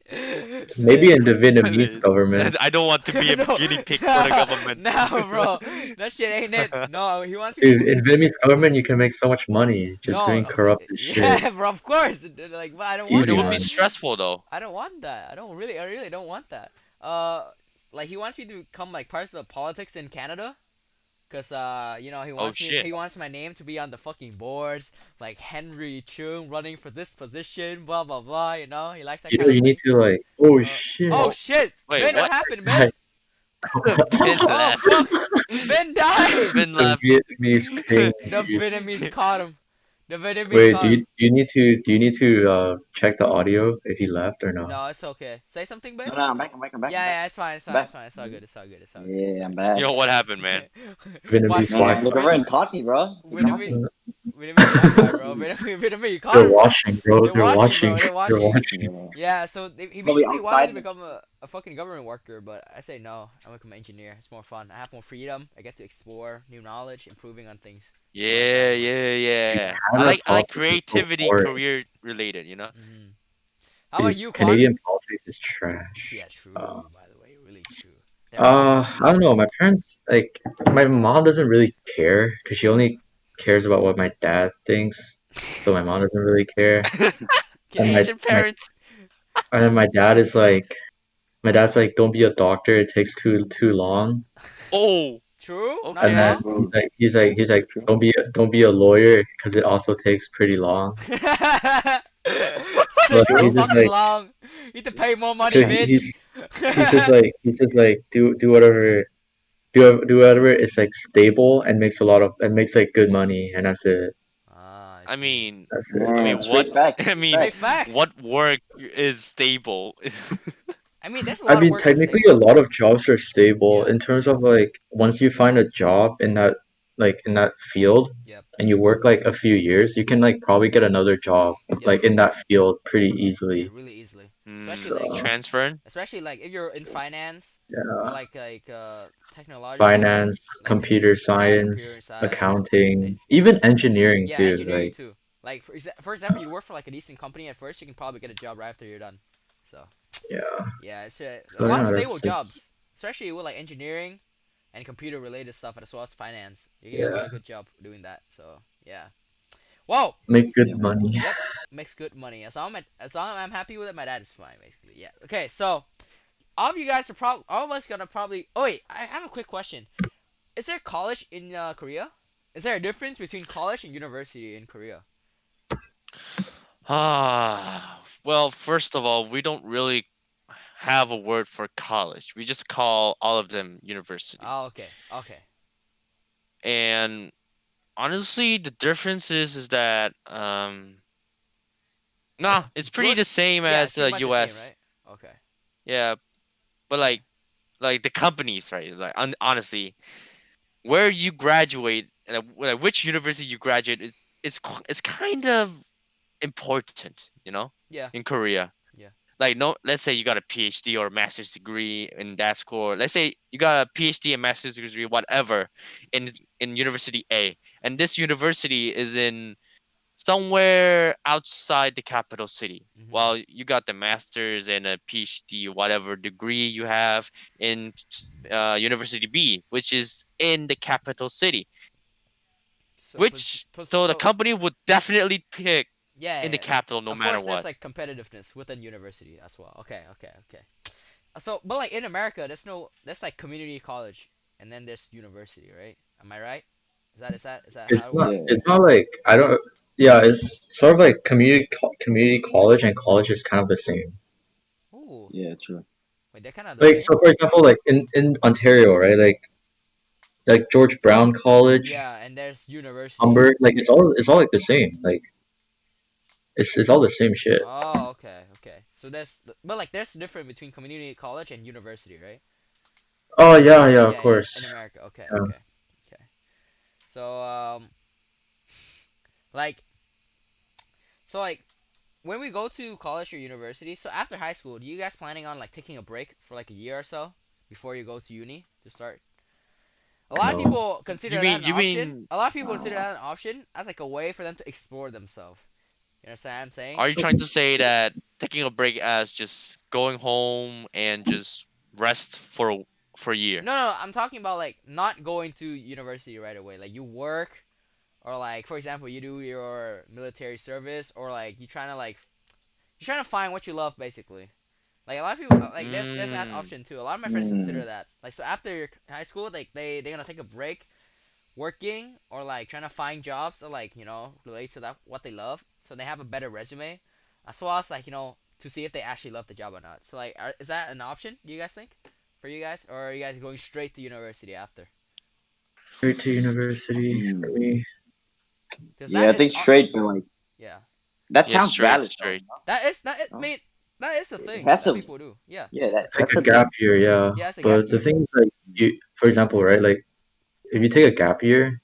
Speaker 4: Maybe in
Speaker 1: please.
Speaker 4: the Vietnamese
Speaker 3: like,
Speaker 4: government.
Speaker 3: I don't want to be a
Speaker 1: No,
Speaker 3: guinea pig for the
Speaker 1: no,
Speaker 3: government.
Speaker 1: no, bro, that shit ain't it. No, he wants me to.
Speaker 4: Dude, in Vietnamese government, you can make so much money just
Speaker 1: No,
Speaker 4: doing corrupted shit.
Speaker 1: yeah, bro, of course. Like, but I don't
Speaker 3: But
Speaker 1: want
Speaker 3: it
Speaker 4: Easy
Speaker 3: would
Speaker 1: that.
Speaker 3: be
Speaker 4: money.
Speaker 3: stressful though.
Speaker 1: I don't want that. I really don't want that. Uh, like he wants me to become like part of the politics in Canada. Cause he
Speaker 3: Oh
Speaker 1: wants me.
Speaker 3: shit.
Speaker 1: He wants my name to be on the fucking boards, like Henry Chung running for this position. Blah blah blah. He likes that
Speaker 4: You know,
Speaker 1: kind of
Speaker 4: you need
Speaker 1: thing.
Speaker 4: to like, oh
Speaker 1: Uh, oh
Speaker 4: shit.
Speaker 3: Oh
Speaker 1: shit,
Speaker 3: wait,
Speaker 1: Ben, what
Speaker 3: what?
Speaker 1: happened, Ben?
Speaker 4: That
Speaker 3: Ben
Speaker 1: Oh
Speaker 3: left.
Speaker 1: fuck, Ben died.
Speaker 3: Ben
Speaker 4: the
Speaker 3: left.
Speaker 4: Vietnamese ping,
Speaker 1: The
Speaker 4: dude.
Speaker 1: Vietnamese caught him. The Vietnamese
Speaker 4: Wait,
Speaker 1: caught him.
Speaker 4: do you need to check the audio if he left or no?
Speaker 1: No, it's okay. Say something, Ben.
Speaker 2: No, no, I'm back. I'm back. I'm back. I'm
Speaker 1: Yeah,
Speaker 2: back.
Speaker 1: yeah, it's fine, it's
Speaker 2: I'm
Speaker 1: fine,
Speaker 2: back.
Speaker 1: it's fine. It's all good. It's all good. It's all good. It's
Speaker 2: Yeah,
Speaker 1: all
Speaker 2: I'm
Speaker 1: good.
Speaker 2: back.
Speaker 3: Yo, what happened, man?
Speaker 1: What?
Speaker 4: Vietnamese
Speaker 1: Vin,
Speaker 2: Man, look
Speaker 4: Wi-Fi.
Speaker 2: over
Speaker 1: Vin,
Speaker 2: and caught me, bro. He caught
Speaker 1: Vietnamese,
Speaker 2: me.
Speaker 1: Vietnamese Wi-Fi, bro. Vietnamese, you caught
Speaker 4: They're
Speaker 1: him.
Speaker 4: watching, bro.
Speaker 1: They're
Speaker 4: They're
Speaker 1: watching,
Speaker 4: watching.
Speaker 1: bro. They're
Speaker 4: They're
Speaker 1: watching.
Speaker 4: watching.
Speaker 2: Yeah.
Speaker 1: Yeah, so he
Speaker 2: Probably
Speaker 1: basically wanted
Speaker 2: outside.
Speaker 1: to become a fucking government worker, but I say no. I want to become an engineer. It's more fun. I have more freedom. I get to explore new knowledge, improving on things. It's what I
Speaker 3: Yeah,
Speaker 1: value more.
Speaker 3: yeah, yeah.
Speaker 4: Canada
Speaker 3: I like
Speaker 4: politics is so
Speaker 3: creativity,
Speaker 4: boring.
Speaker 3: career related.
Speaker 1: Hmm. How about
Speaker 4: Dude,
Speaker 1: you, Quan?
Speaker 4: Canadian politics is trash.
Speaker 1: Yeah, true. By the way, really true.
Speaker 4: I don't know. My parents, like, my mom doesn't really care because she only cares about what my dad thinks. So my mom doesn't really care. And my,
Speaker 3: Asian
Speaker 4: my
Speaker 3: parents.
Speaker 4: and then my dad's like, don't be a doctor. It takes too long.
Speaker 3: Oh,
Speaker 1: True? Not
Speaker 4: And
Speaker 1: your
Speaker 3: okay.
Speaker 4: then
Speaker 1: mom?
Speaker 2: Bro,
Speaker 4: he's
Speaker 2: true,
Speaker 4: like,
Speaker 2: true.
Speaker 4: don't be a lawyer because it also takes pretty long.
Speaker 1: Sick
Speaker 4: But
Speaker 1: too
Speaker 4: he's
Speaker 2: True.
Speaker 4: just
Speaker 1: fucking
Speaker 4: like,
Speaker 1: long. You need to pay more money,
Speaker 4: so
Speaker 1: bitch.
Speaker 4: he's just like, do whatever. Do whatever is like stable and makes like good money, and that's it.
Speaker 1: Ah, I
Speaker 3: I
Speaker 1: see.
Speaker 3: mean,
Speaker 4: That's it.
Speaker 3: I
Speaker 2: Yeah,
Speaker 3: mean, what?
Speaker 2: straight facts.
Speaker 3: I
Speaker 2: Straight
Speaker 3: mean,
Speaker 1: Straight
Speaker 2: facts.
Speaker 1: facts.
Speaker 3: what work is stable?
Speaker 1: I mean, there's a
Speaker 4: I
Speaker 1: lot of
Speaker 4: mean,
Speaker 1: work that's
Speaker 4: technically, a
Speaker 1: stable.
Speaker 4: lot of jobs are stable
Speaker 1: Yeah.
Speaker 4: in terms of like once you find a job in that field
Speaker 1: Yep.
Speaker 4: and you work like a few years, you can like probably get another job
Speaker 1: Yep.
Speaker 4: like in that field pretty
Speaker 1: Yeah,
Speaker 4: easily.
Speaker 1: really easily. Especially like
Speaker 4: So
Speaker 3: Transferring?
Speaker 1: if you're in finance or
Speaker 4: yeah,
Speaker 1: technological
Speaker 4: finance,
Speaker 1: like
Speaker 4: computer
Speaker 1: yeah, computer
Speaker 4: science,
Speaker 1: science and
Speaker 4: accounting, even engineering
Speaker 1: yeah,
Speaker 4: too.
Speaker 1: engineering
Speaker 4: Like
Speaker 1: too. Like for example, you work for like a decent company at first, you can probably get a job right after you're done. So,
Speaker 4: yeah,
Speaker 1: yeah, it's a
Speaker 4: so
Speaker 1: lot of
Speaker 4: yeah,
Speaker 1: stable
Speaker 4: that's
Speaker 1: jobs, especially with like engineering and computer related stuff as well as finance. You can get a lot
Speaker 4: yeah,
Speaker 1: of good job doing that. So, yeah. Whoa.
Speaker 4: make good
Speaker 2: Yeah.
Speaker 4: money.
Speaker 1: Yep. Makes good money. As long as I'm happy with it, my dad is fine basically. Yeah. Okay, so all of us gonna probably. Oh wait, I have a quick question. Is there college in Korea? Is there a difference between college and university in Korea?
Speaker 3: Well, first of all, we don't really have a word for college. We just call all of them university.
Speaker 1: Oh, okay, okay.
Speaker 3: And honestly, the difference is that nah, it's pretty
Speaker 1: Good.
Speaker 3: the same
Speaker 1: Yeah, it's
Speaker 3: as
Speaker 1: pretty
Speaker 3: the
Speaker 1: much the same,
Speaker 3: US.
Speaker 1: right? Okay.
Speaker 3: Yeah, but
Speaker 1: Okay.
Speaker 3: like the companies, right? Like honestly, where you graduate, like which university you graduate, it's kind of important,
Speaker 1: Yeah.
Speaker 3: in Korea.
Speaker 1: Yeah.
Speaker 3: Like no, let's say you got a PhD or a master's degree in that school. Let's say you got a PhD and master's degree, whatever, in University A, and this university is in somewhere outside the capital city.
Speaker 1: Mhm.
Speaker 3: While you got the master's and a PhD, whatever degree you have in University B, which is in the capital city,
Speaker 1: So,
Speaker 3: so the company would definitely pick
Speaker 1: yeah,
Speaker 3: in the
Speaker 1: yeah, yeah.
Speaker 3: capital no
Speaker 1: Of
Speaker 3: matter
Speaker 1: course, there's
Speaker 3: what.
Speaker 1: like competitiveness within university as well. Okay, okay, okay. So, but like in America, there's like community college, and then there's university, right? Am I right? Is that how it works?
Speaker 2: Yeah.
Speaker 4: It's not like I don't. Yeah, it's sort of like community college and college is kind of the same.
Speaker 1: Ooh,
Speaker 2: Yeah. True.
Speaker 1: wait, they're kind of the
Speaker 4: Like
Speaker 1: same.
Speaker 4: so, for example, like in Ontario, right? Like George Brown College,
Speaker 1: Yeah, and there's university.
Speaker 4: Humber, like it's all like the same. Like it's all the same shit.
Speaker 1: Oh, okay, okay. So but like there's difference between community college and university, right?
Speaker 4: Oh yeah, of
Speaker 1: Yeah, yeah. In
Speaker 4: course.
Speaker 1: America, okay,
Speaker 4: Yeah.
Speaker 1: okay, okay. So like like when we go to college or university, so after high school, do you guys planning on like taking a break for like a year or so before you go to uni to start? A lot of
Speaker 4: No.
Speaker 1: people consider
Speaker 3: You
Speaker 1: that
Speaker 3: mean
Speaker 1: an
Speaker 3: you
Speaker 1: option.
Speaker 3: mean
Speaker 1: A lot of people consider
Speaker 2: Uh,
Speaker 1: that an option as like a way for them to explore themselves. You understand what I'm saying?
Speaker 3: are you trying to say that taking a break as just going home and just rest for a year?
Speaker 1: No, no, I'm talking about like not going to university right away. Like you work, or like for example, you do your military service, or like you're trying to find what you love basically. Like a lot of people like there's that
Speaker 3: Mm.
Speaker 1: option too. A lot of my friends
Speaker 2: hmm.
Speaker 1: consider that. Like so after your high school, like they're gonna take a break working or like trying to find jobs that like relate to that what they love, so they have a better resume, as well as like to see if they actually love the job or not. So like, is that an option? Do you guys think for you guys, or are you guys going straight to university after?
Speaker 4: Straight to university for
Speaker 2: Hmm.
Speaker 4: me.
Speaker 1: Because
Speaker 2: Yeah,
Speaker 1: that
Speaker 2: I
Speaker 1: is
Speaker 2: think straight, but like
Speaker 1: yeah,
Speaker 2: that
Speaker 3: Yeah,
Speaker 2: sounds
Speaker 3: straight,
Speaker 2: valid though.
Speaker 3: straight.
Speaker 1: that is, I
Speaker 2: No?
Speaker 1: mean, that is a thing
Speaker 2: That's
Speaker 1: that
Speaker 2: a
Speaker 1: people do. Yeah,
Speaker 2: yeah,
Speaker 1: it is a
Speaker 4: Take
Speaker 1: thing.
Speaker 2: that's
Speaker 4: a
Speaker 2: a
Speaker 4: gap year, yeah.
Speaker 1: Yeah, it's a gap
Speaker 4: But the
Speaker 1: year.
Speaker 4: thing is, like, for example, right? Like, if you take a gap year,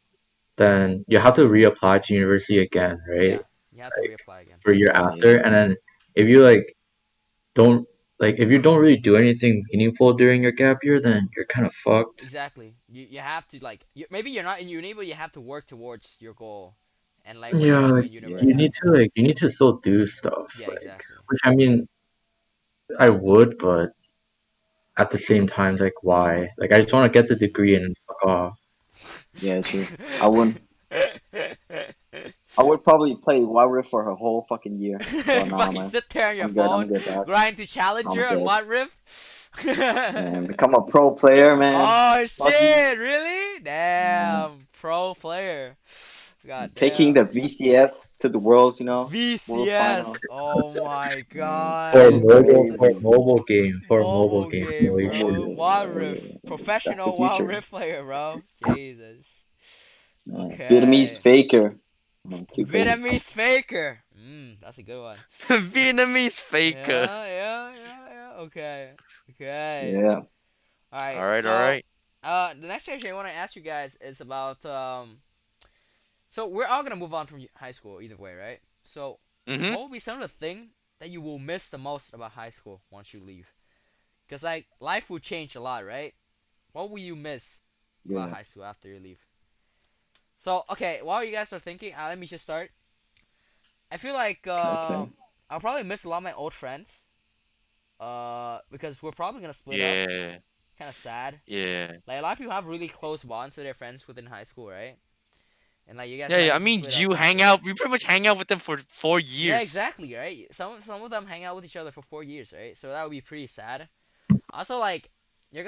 Speaker 4: then you have to reapply to university again, right?
Speaker 1: Yeah, you have to
Speaker 4: Like
Speaker 1: reapply again.
Speaker 4: for a year
Speaker 2: yeah,
Speaker 4: after, and then if you don't if you don't really do anything meaningful during your gap year, then you're kind of fucked.
Speaker 1: Exactly. You have to like maybe you're not in uni, but you have to work towards your goal, and like what you're
Speaker 4: Yeah,
Speaker 1: doing
Speaker 4: like,
Speaker 1: in
Speaker 4: you
Speaker 2: yeah.
Speaker 1: university.
Speaker 4: need to like you need to still do stuff,
Speaker 1: Yeah,
Speaker 4: like
Speaker 1: exactly.
Speaker 4: which I mean I would, but at the same time, it's like why? Like I just want to get the degree and fuck off.
Speaker 2: Yeah, true. I wouldn't. I would probably play Wild Rift for a whole fucking year. So nah,
Speaker 1: Fucking
Speaker 2: man.
Speaker 1: sit there on your
Speaker 2: I'm good. I'm
Speaker 1: phone,
Speaker 2: good, dog.
Speaker 1: grind to challenger
Speaker 2: I'm
Speaker 1: on
Speaker 2: good.
Speaker 1: what riff?
Speaker 2: Man, become a pro player, man.
Speaker 1: Oh
Speaker 2: Fucking
Speaker 1: shit! Really?
Speaker 2: man.
Speaker 1: Damn, pro player. God
Speaker 2: Taking
Speaker 1: damn.
Speaker 2: the VCS to the worlds, world's
Speaker 1: VCS.
Speaker 2: final.
Speaker 1: Oh my
Speaker 2: Man,
Speaker 1: god.
Speaker 4: For a
Speaker 2: crazy.
Speaker 4: mobile
Speaker 1: Mobile
Speaker 4: game
Speaker 1: game,
Speaker 2: Mobile
Speaker 4: simulation.
Speaker 1: bro.
Speaker 2: game.
Speaker 1: Wild Rift.
Speaker 2: That's the
Speaker 1: Professional Wild
Speaker 2: future.
Speaker 1: Rift player, bro. Jesus.
Speaker 2: Man. Vietnamese
Speaker 1: Okay.
Speaker 2: faker. Man, too crazy.
Speaker 1: Vietnamese faker. That's a good one.
Speaker 3: Vietnamese faker.
Speaker 1: Yeah, yeah, yeah, yeah. Okay. Okay.
Speaker 2: Yeah.
Speaker 1: All right.
Speaker 3: All right, all
Speaker 1: So,
Speaker 3: right.
Speaker 1: the next question I want to ask you guys is about so we're all gonna move on from high school either way, right? So,
Speaker 3: Mhm.
Speaker 1: what will be some of the thing that you will miss the most about high school once you leave? Cause like life will change a lot, right? What will you miss about
Speaker 2: Yeah.
Speaker 1: high school after you leave? So, okay, while you guys are thinking, let me just start. I feel like
Speaker 2: Okay.
Speaker 1: I'll probably miss a lot of my old friends. Because we're probably gonna split up.
Speaker 3: Yeah.
Speaker 1: Kind of sad.
Speaker 3: Yeah.
Speaker 1: Like a lot of people have really close bonds to their friends within high school, right? And like you guys
Speaker 3: Yeah,
Speaker 1: might
Speaker 3: yeah. I
Speaker 1: need to
Speaker 3: mean,
Speaker 1: split up
Speaker 3: you hang
Speaker 1: after.
Speaker 3: out. We pretty much hang out with them for four
Speaker 1: Yeah,
Speaker 3: years.
Speaker 1: exactly, right? Some of them hang out with each other for 4 years, right? So that would be pretty sad. Also, like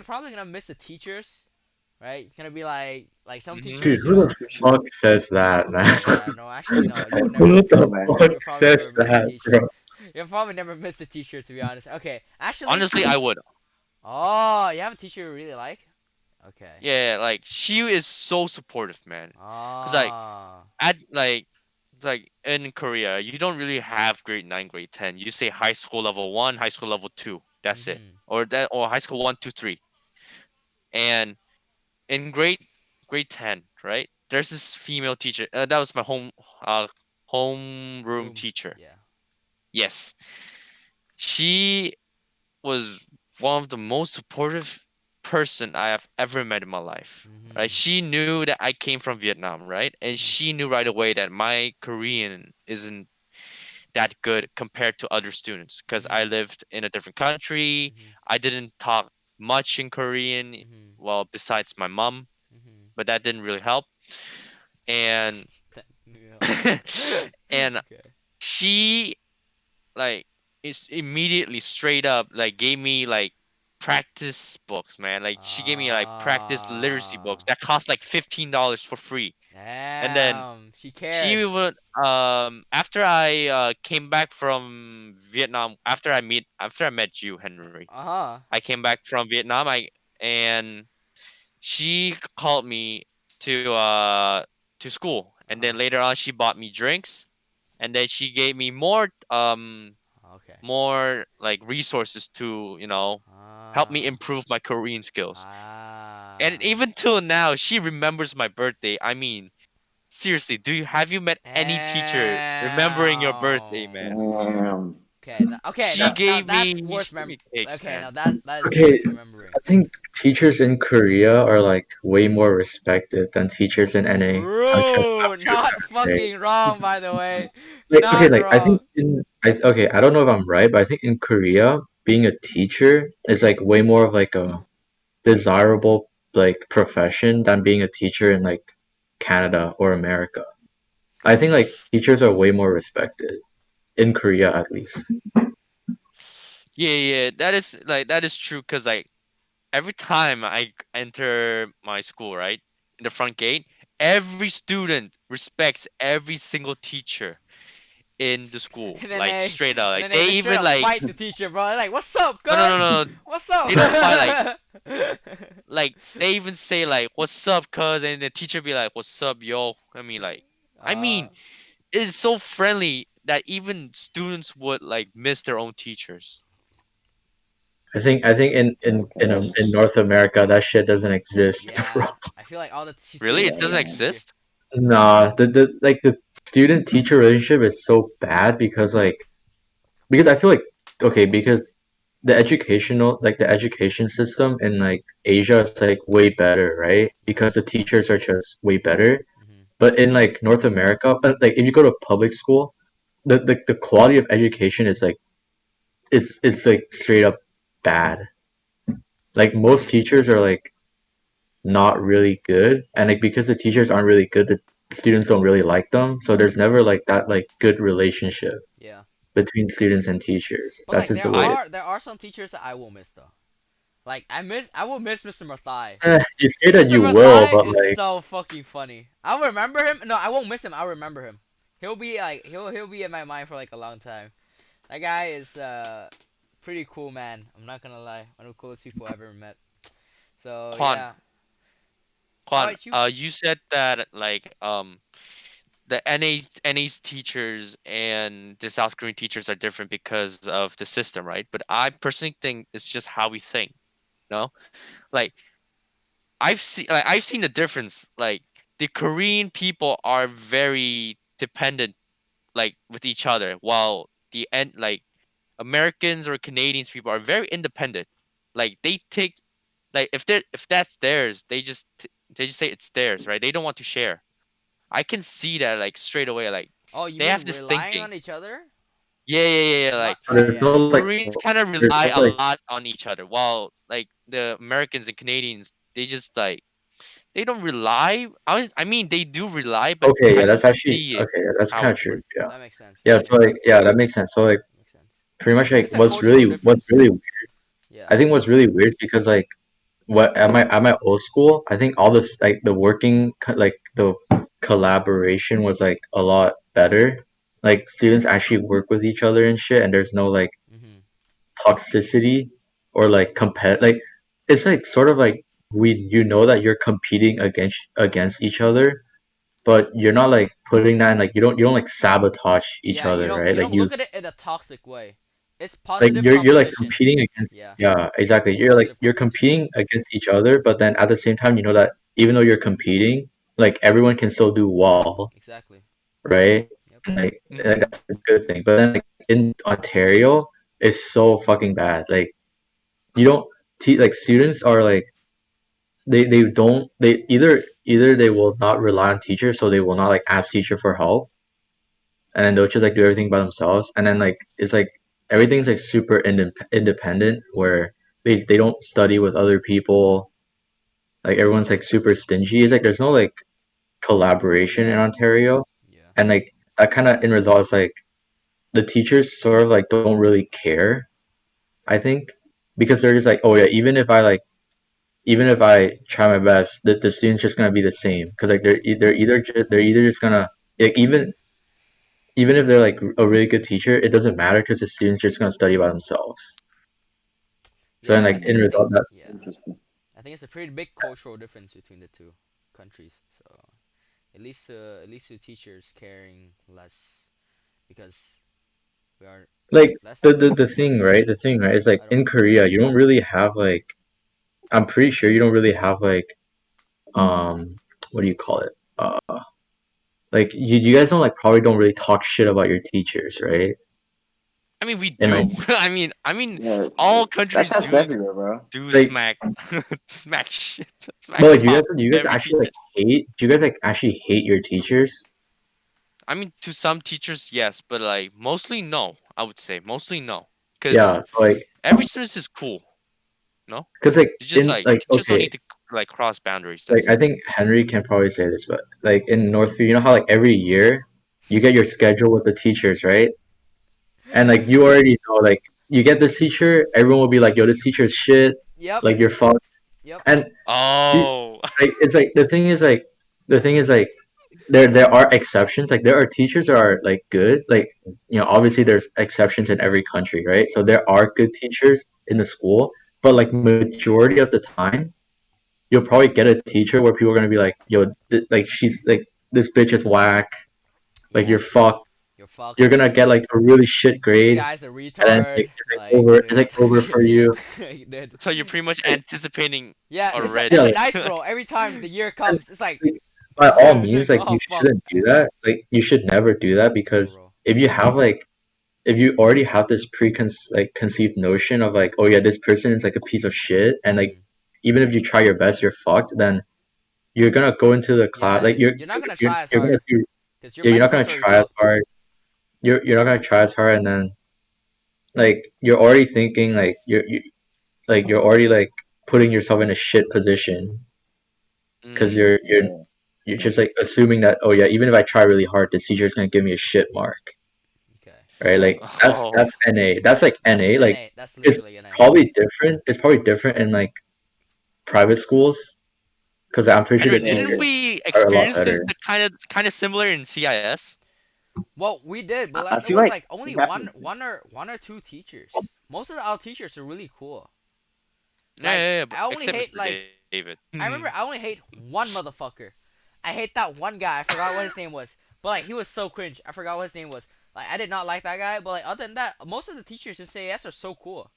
Speaker 1: probably gonna miss the teachers, right? You're gonna be like some
Speaker 3: Mhm.
Speaker 4: Dude,
Speaker 1: teachers,
Speaker 4: who the
Speaker 2: For sure.
Speaker 4: fuck says that, man?
Speaker 1: Yeah, no, actually no, you would
Speaker 4: Who
Speaker 1: never.
Speaker 2: No,
Speaker 4: the
Speaker 2: man.
Speaker 4: fuck
Speaker 1: You'll probably
Speaker 4: says
Speaker 1: never miss the
Speaker 4: that,
Speaker 1: teacher.
Speaker 4: bro?
Speaker 1: You'll probably never miss the teacher, to be honest. Okay, actually,
Speaker 3: Honestly, I would.
Speaker 1: oh, you have a teacher you really like? Okay.
Speaker 3: Yeah, like she is so supportive, man. Cause
Speaker 1: Ah.
Speaker 3: at like in Korea, you don't really have grade 9, grade 10. You say high school level 1, high school level 2. That's it.
Speaker 1: Mhm.
Speaker 3: Or high school 1, 2, 3. And in grade 10, right? There's this female teacher. That was my homeroom
Speaker 1: Room.
Speaker 3: teacher.
Speaker 1: Yeah.
Speaker 3: Yes. She was one of the most supportive person I have ever met in my life. Right?
Speaker 1: Mhm.
Speaker 3: She knew that I came from Vietnam, right? And
Speaker 1: Mhm.
Speaker 3: she knew right away that my Korean isn't that good compared to other students because I
Speaker 1: Mhm.
Speaker 3: lived in a different country.
Speaker 1: Mhm.
Speaker 3: I didn't talk much in Korean,
Speaker 1: Mhm.
Speaker 3: well, besides my mom,
Speaker 1: Mhm.
Speaker 3: but that didn't really help. And
Speaker 1: That new
Speaker 3: and
Speaker 1: Okay.
Speaker 3: she like is immediately straight up like gave me like practice books, man. Like she gave me like practice literacy books
Speaker 1: Ah.
Speaker 3: that cost like $15 for free. And then
Speaker 1: Damn. She cared.
Speaker 3: she would after I came back from Vietnam, after I met you, Henry.
Speaker 1: Uh huh.
Speaker 3: I came back from Vietnam. I and she called me to to school,
Speaker 1: Uh
Speaker 3: and then
Speaker 1: huh.
Speaker 3: later on she bought me drinks, and then she gave me
Speaker 1: Okay.
Speaker 3: more like resources to help me
Speaker 1: Ah.
Speaker 3: improve my Korean skills. And
Speaker 1: Ah.
Speaker 3: even till now, she remembers my birthday. I mean, seriously, have you met any teacher remembering your birthday,
Speaker 1: Damn.
Speaker 3: man?
Speaker 2: Damn.
Speaker 1: Okay. Okay.
Speaker 3: She
Speaker 1: Now,
Speaker 2: That's
Speaker 3: gave me
Speaker 1: worth
Speaker 3: she gave me cakes,
Speaker 1: Okay. Now
Speaker 3: man.
Speaker 1: that is
Speaker 4: Okay,
Speaker 1: worth remembering.
Speaker 4: I think teachers in Korea are like way more respected than teachers in any country
Speaker 1: True.
Speaker 4: outside
Speaker 1: Not
Speaker 4: of Japan.
Speaker 1: fucking wrong, by the way.
Speaker 4: Like okay,
Speaker 1: Not
Speaker 4: like I think
Speaker 1: wrong.
Speaker 4: okay, I don't know if I'm right, but I think in Korea, being a teacher is like way more of like a desirable like profession than being a teacher in like Canada or America. I think like teachers are way more respected in Korea at least.
Speaker 3: Yeah, yeah, that is true. Cause like every time I enter my school, right, in the front gate, every student respects every single teacher in the school,
Speaker 1: And then
Speaker 3: like
Speaker 1: they
Speaker 3: straight up.
Speaker 1: and
Speaker 3: Like
Speaker 1: then
Speaker 3: they
Speaker 1: they straight
Speaker 3: even
Speaker 1: up
Speaker 3: like
Speaker 1: fight the teacher, bro. They're like, "What's up,
Speaker 3: no no no
Speaker 1: cuz?
Speaker 3: no.
Speaker 1: What's up?"
Speaker 3: They don't fight like they even say like "What's up, cuz?" and the teacher be like "What's up, yo?" I
Speaker 1: uh,
Speaker 3: mean, it is so friendly that even students would like miss their own teachers.
Speaker 4: I think in North America that shit doesn't exist, bro.
Speaker 1: yeah. I feel like all the
Speaker 3: Really,
Speaker 1: students
Speaker 3: it
Speaker 1: hate
Speaker 3: doesn't
Speaker 1: the
Speaker 2: Yeah.
Speaker 1: teacher.
Speaker 3: exist.
Speaker 4: Nah, the student teacher relationship is so bad because I feel like okay, because the education system in like Asia is like way better, right?
Speaker 1: Yeah.
Speaker 4: Because the teachers are just way better.
Speaker 1: Hmm.
Speaker 4: But in like North America, but like if you go to public school, the quality of education is like it's like straight up bad. Like most teachers are like not really good, and like because the teachers aren't really good, the students don't really like them. So there's never like that like good relationship
Speaker 1: Yeah.
Speaker 4: between students and teachers.
Speaker 1: But
Speaker 4: That's
Speaker 1: like
Speaker 4: just
Speaker 1: there
Speaker 4: the way.
Speaker 3: I
Speaker 1: are there are some teachers that I will miss though. Like I will miss Mr. Mathai.
Speaker 4: You say that
Speaker 1: Mr.
Speaker 4: you will,
Speaker 1: Mathai
Speaker 4: but
Speaker 1: is
Speaker 4: like
Speaker 1: so fucking funny. I'll remember him. No, I won't miss him. I'll remember him. He'll be like he'll be in my mind for like a long time. That guy is pretty cool, man. I'm not gonna lie. One of the coolest people I ever met. So
Speaker 3: Quan
Speaker 1: yeah. How
Speaker 3: Quan,
Speaker 1: about you?
Speaker 3: you said that like the NA's teachers and the South Korean teachers are different because of the system, right? But I personally think it's just how we think. No, like I've seen the difference. Like the Korean people are very dependent, like with each other, while the end like Americans or Canadians people are very independent. Like they take like if that's theirs, they just say it's theirs, right? They don't want to share. I can see that like straight away. Like
Speaker 1: Oh, you
Speaker 3: they have
Speaker 1: mean
Speaker 3: this
Speaker 1: relying
Speaker 3: thinking.
Speaker 1: on each other?
Speaker 3: Yeah.
Speaker 1: What?
Speaker 3: Like
Speaker 1: Yeah,
Speaker 4: there's
Speaker 1: yeah,
Speaker 4: no
Speaker 1: yeah.
Speaker 4: like
Speaker 3: Koreans kind of
Speaker 4: there's
Speaker 3: rely
Speaker 4: no
Speaker 3: a
Speaker 4: like
Speaker 3: lot on each other, while like the Americans and Canadians, they just like they don't rely. I mean, they do rely, but
Speaker 4: okay,
Speaker 3: I
Speaker 4: yeah,
Speaker 3: don't
Speaker 4: that's actually
Speaker 3: see it
Speaker 4: okay, yeah, that's
Speaker 3: how
Speaker 4: kind
Speaker 3: it
Speaker 4: of true.
Speaker 3: works.
Speaker 4: Yeah.
Speaker 1: That makes sense.
Speaker 4: Yeah,
Speaker 1: That
Speaker 4: so
Speaker 1: makes
Speaker 4: like
Speaker 1: sense.
Speaker 4: yeah, that makes sense. So like
Speaker 1: Makes sense.
Speaker 4: pretty much like
Speaker 1: It's a cultural difference. Yeah.
Speaker 4: I think what's really weird is because like what at my old school, I think all this like the like the collaboration was like a lot better. Like students actually work with each other and shit, and there's no like
Speaker 1: Mhm.
Speaker 4: toxicity or like like it's like sort of like you know that you're competing against each other, but you're not like putting that in like you don't like sabotage each
Speaker 1: Yeah,
Speaker 4: other, right?
Speaker 1: you don't look at it in a toxic way. It's
Speaker 4: Like
Speaker 1: positive
Speaker 4: you're like
Speaker 1: competition.
Speaker 4: competing against
Speaker 1: Yeah,
Speaker 4: yeah, exactly.
Speaker 1: positive
Speaker 4: You're
Speaker 1: competition.
Speaker 4: competing against each other, but then at the same time you know that even though you're competing, like everyone can still do well,
Speaker 1: Exactly.
Speaker 4: right?
Speaker 1: Yep.
Speaker 4: And like
Speaker 3: Hmm.
Speaker 4: that's a good thing. But then like in Ontario it's so fucking bad. Like you don't like students are like they don't they either they will not rely on teachers, so they will not like ask teacher for help, and then they'll just like do everything by themselves, and then like it's like everything's like super independent where they don't study with other people, like everyone's like super stingy. It's like there's no like collaboration in
Speaker 1: Yeah.
Speaker 4: Ontario,
Speaker 1: Yeah.
Speaker 4: and like that kind of in result is like the teachers sort of like don't really care, I think, because they're just like, oh yeah, even if I try my best, the student's just gonna be the same because like they're either just gonna like even if they're like a really good teacher, it doesn't matter because the students just gonna study by themselves. So then
Speaker 1: Yeah,
Speaker 4: like in
Speaker 1: I think
Speaker 4: result that
Speaker 1: yeah.
Speaker 2: Interesting.
Speaker 1: I think it's a pretty big cultural difference between the two countries. So at least the teachers caring less because we are
Speaker 4: like
Speaker 1: less.
Speaker 4: the thing right is like
Speaker 1: I don't
Speaker 4: in
Speaker 1: know.
Speaker 4: Korea you don't really have like I'm pretty sure you don't really have like what do you call it like you guys don't like probably don't really talk shit about your teachers, right?
Speaker 3: I mean, we
Speaker 4: And like
Speaker 3: do. I mean,
Speaker 2: Yeah,
Speaker 3: all
Speaker 2: that
Speaker 3: countries
Speaker 2: that's everywhere, bro.
Speaker 4: like
Speaker 3: smack smack shit,
Speaker 4: but
Speaker 3: smack
Speaker 4: like
Speaker 3: talk
Speaker 4: do you guys
Speaker 3: every
Speaker 4: actually like
Speaker 3: teacher.
Speaker 4: hate do you guys like actually hate your teachers?
Speaker 3: I mean, to some teachers, yes, but like mostly no. I would say mostly no, because
Speaker 4: Yeah, so like
Speaker 3: every student is cool. No,
Speaker 4: because like
Speaker 3: you just
Speaker 4: in
Speaker 3: like
Speaker 4: like
Speaker 3: teachers don't
Speaker 4: okay
Speaker 3: need to like cross boundaries.
Speaker 4: like
Speaker 3: That's
Speaker 4: I
Speaker 3: it.
Speaker 4: think Henry can probably say this, but like in Northview, you know how like every year you get your schedule with the teachers, right? And like you already know, like you get this teacher, everyone will be like, "Yo, this teacher's shit,"
Speaker 1: Yep.
Speaker 4: like you're fucked.
Speaker 1: Yep.
Speaker 4: And the-
Speaker 3: Oh,
Speaker 4: like it's like the thing is like the thing is like there are exceptions. Like there are teachers that are like good. Like obviously there's exceptions in every country, right? So there are good teachers in the school, but like majority of the time, you'll probably get a teacher where people are gonna be like, "Yo, like she's like this bitch is whack. Like
Speaker 1: Yeah,
Speaker 4: you're fucked.
Speaker 1: you're fucked.
Speaker 4: You're gonna get like a really shit
Speaker 1: This
Speaker 4: grade,
Speaker 1: guy's a
Speaker 4: and then
Speaker 1: retard.
Speaker 4: it's like over for you."
Speaker 1: Dude.
Speaker 3: So you're pretty much anticipating
Speaker 1: Yeah, it's
Speaker 4: Yeah,
Speaker 1: a
Speaker 3: already.
Speaker 1: nice bro. Every time the year
Speaker 4: and,
Speaker 1: comes, it's like,
Speaker 4: like, by all
Speaker 1: it's
Speaker 4: means,
Speaker 1: like,
Speaker 4: like
Speaker 1: oh
Speaker 4: you
Speaker 1: fuck.
Speaker 4: shouldn't do that. Like you should never do that
Speaker 1: Yeah,
Speaker 4: because
Speaker 1: bro.
Speaker 4: if you have like if you already have this conceived notion of like, oh yeah, this person is like a piece of shit, and like
Speaker 1: Mhm.
Speaker 4: even if you try your best, you're fucked. Then you're gonna go into the class
Speaker 1: Yeah,
Speaker 4: like
Speaker 1: you're not gonna try as
Speaker 4: you're gonna
Speaker 1: hard
Speaker 4: do
Speaker 1: because your
Speaker 4: yeah, you're not gonna
Speaker 1: mental's already
Speaker 4: try as
Speaker 1: fucked.
Speaker 4: hard. You're not gonna try as hard, and then like you're already thinking like like you're already like putting yourself in a shit position because
Speaker 3: Mm.
Speaker 2: Yeah.
Speaker 4: you're just like assuming that, oh yeah, even if I try really hard, this teacher's gonna give me a shit mark,
Speaker 1: Okay.
Speaker 4: right? Like
Speaker 3: Oh,
Speaker 4: that's NA. That's like
Speaker 1: That's
Speaker 4: NA. Like
Speaker 1: NA. That's
Speaker 4: it's
Speaker 1: literally NA.
Speaker 4: probably different. It's probably different in like private schools because I'm pretty sure
Speaker 3: Henry,
Speaker 4: the
Speaker 2: Yeah.
Speaker 3: didn't
Speaker 4: teachers
Speaker 2: Yeah.
Speaker 3: we
Speaker 4: are a lot
Speaker 3: experience this
Speaker 4: better.
Speaker 3: the kind of similar in CIS?
Speaker 1: Well, we did, but
Speaker 2: I
Speaker 1: like it
Speaker 2: feel
Speaker 1: was
Speaker 2: like
Speaker 1: like only
Speaker 2: it happens.
Speaker 1: one or two teachers. Most of our teachers are really cool.
Speaker 3: Yeah,
Speaker 1: Like
Speaker 3: yeah, yeah,
Speaker 1: I only
Speaker 3: except
Speaker 1: hate
Speaker 3: Mr.
Speaker 1: like
Speaker 3: David.
Speaker 1: I remember I only hate one motherfucker. I hate that one guy. I forgot what his name was. But like he was so cringe. I forgot what his name was. Like I did not like that guy. But like other than that, most of the teachers in CAS are so cool.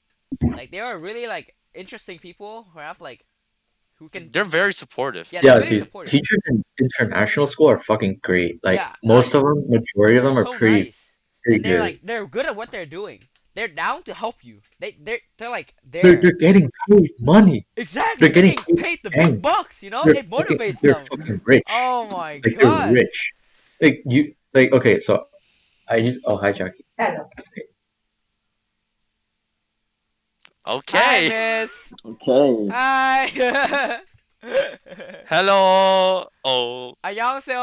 Speaker 1: Like they are really like interesting people who have like who can
Speaker 3: They're very supportive.
Speaker 1: yeah they're
Speaker 4: Yeah,
Speaker 1: really
Speaker 4: see,
Speaker 1: supportive.
Speaker 4: teachers in international school are fucking great. Like
Speaker 1: Yeah,
Speaker 4: most
Speaker 1: like
Speaker 4: of them, majority of
Speaker 1: they're
Speaker 4: them are
Speaker 1: so
Speaker 4: pretty
Speaker 1: nice.
Speaker 4: pretty
Speaker 1: And they're
Speaker 4: good.
Speaker 1: like they're good at what they're doing. They're down to help you. They're like
Speaker 4: They're
Speaker 1: there.
Speaker 4: getting paid money.
Speaker 1: Exactly.
Speaker 4: They're
Speaker 1: They're
Speaker 4: getting
Speaker 1: getting
Speaker 4: paid
Speaker 1: paid the big
Speaker 4: bang.
Speaker 1: bucks, you know? It motivates
Speaker 4: They're
Speaker 1: them.
Speaker 4: fucking rich.
Speaker 1: Oh my
Speaker 4: Like they're
Speaker 1: god.
Speaker 4: rich. Like you like okay, so I use oh hi Jackie.
Speaker 1: Hi,
Speaker 3: Okay.
Speaker 1: miss.
Speaker 2: Okay.
Speaker 1: Hi.
Speaker 3: Hello. Oh,
Speaker 1: 안녕하세요.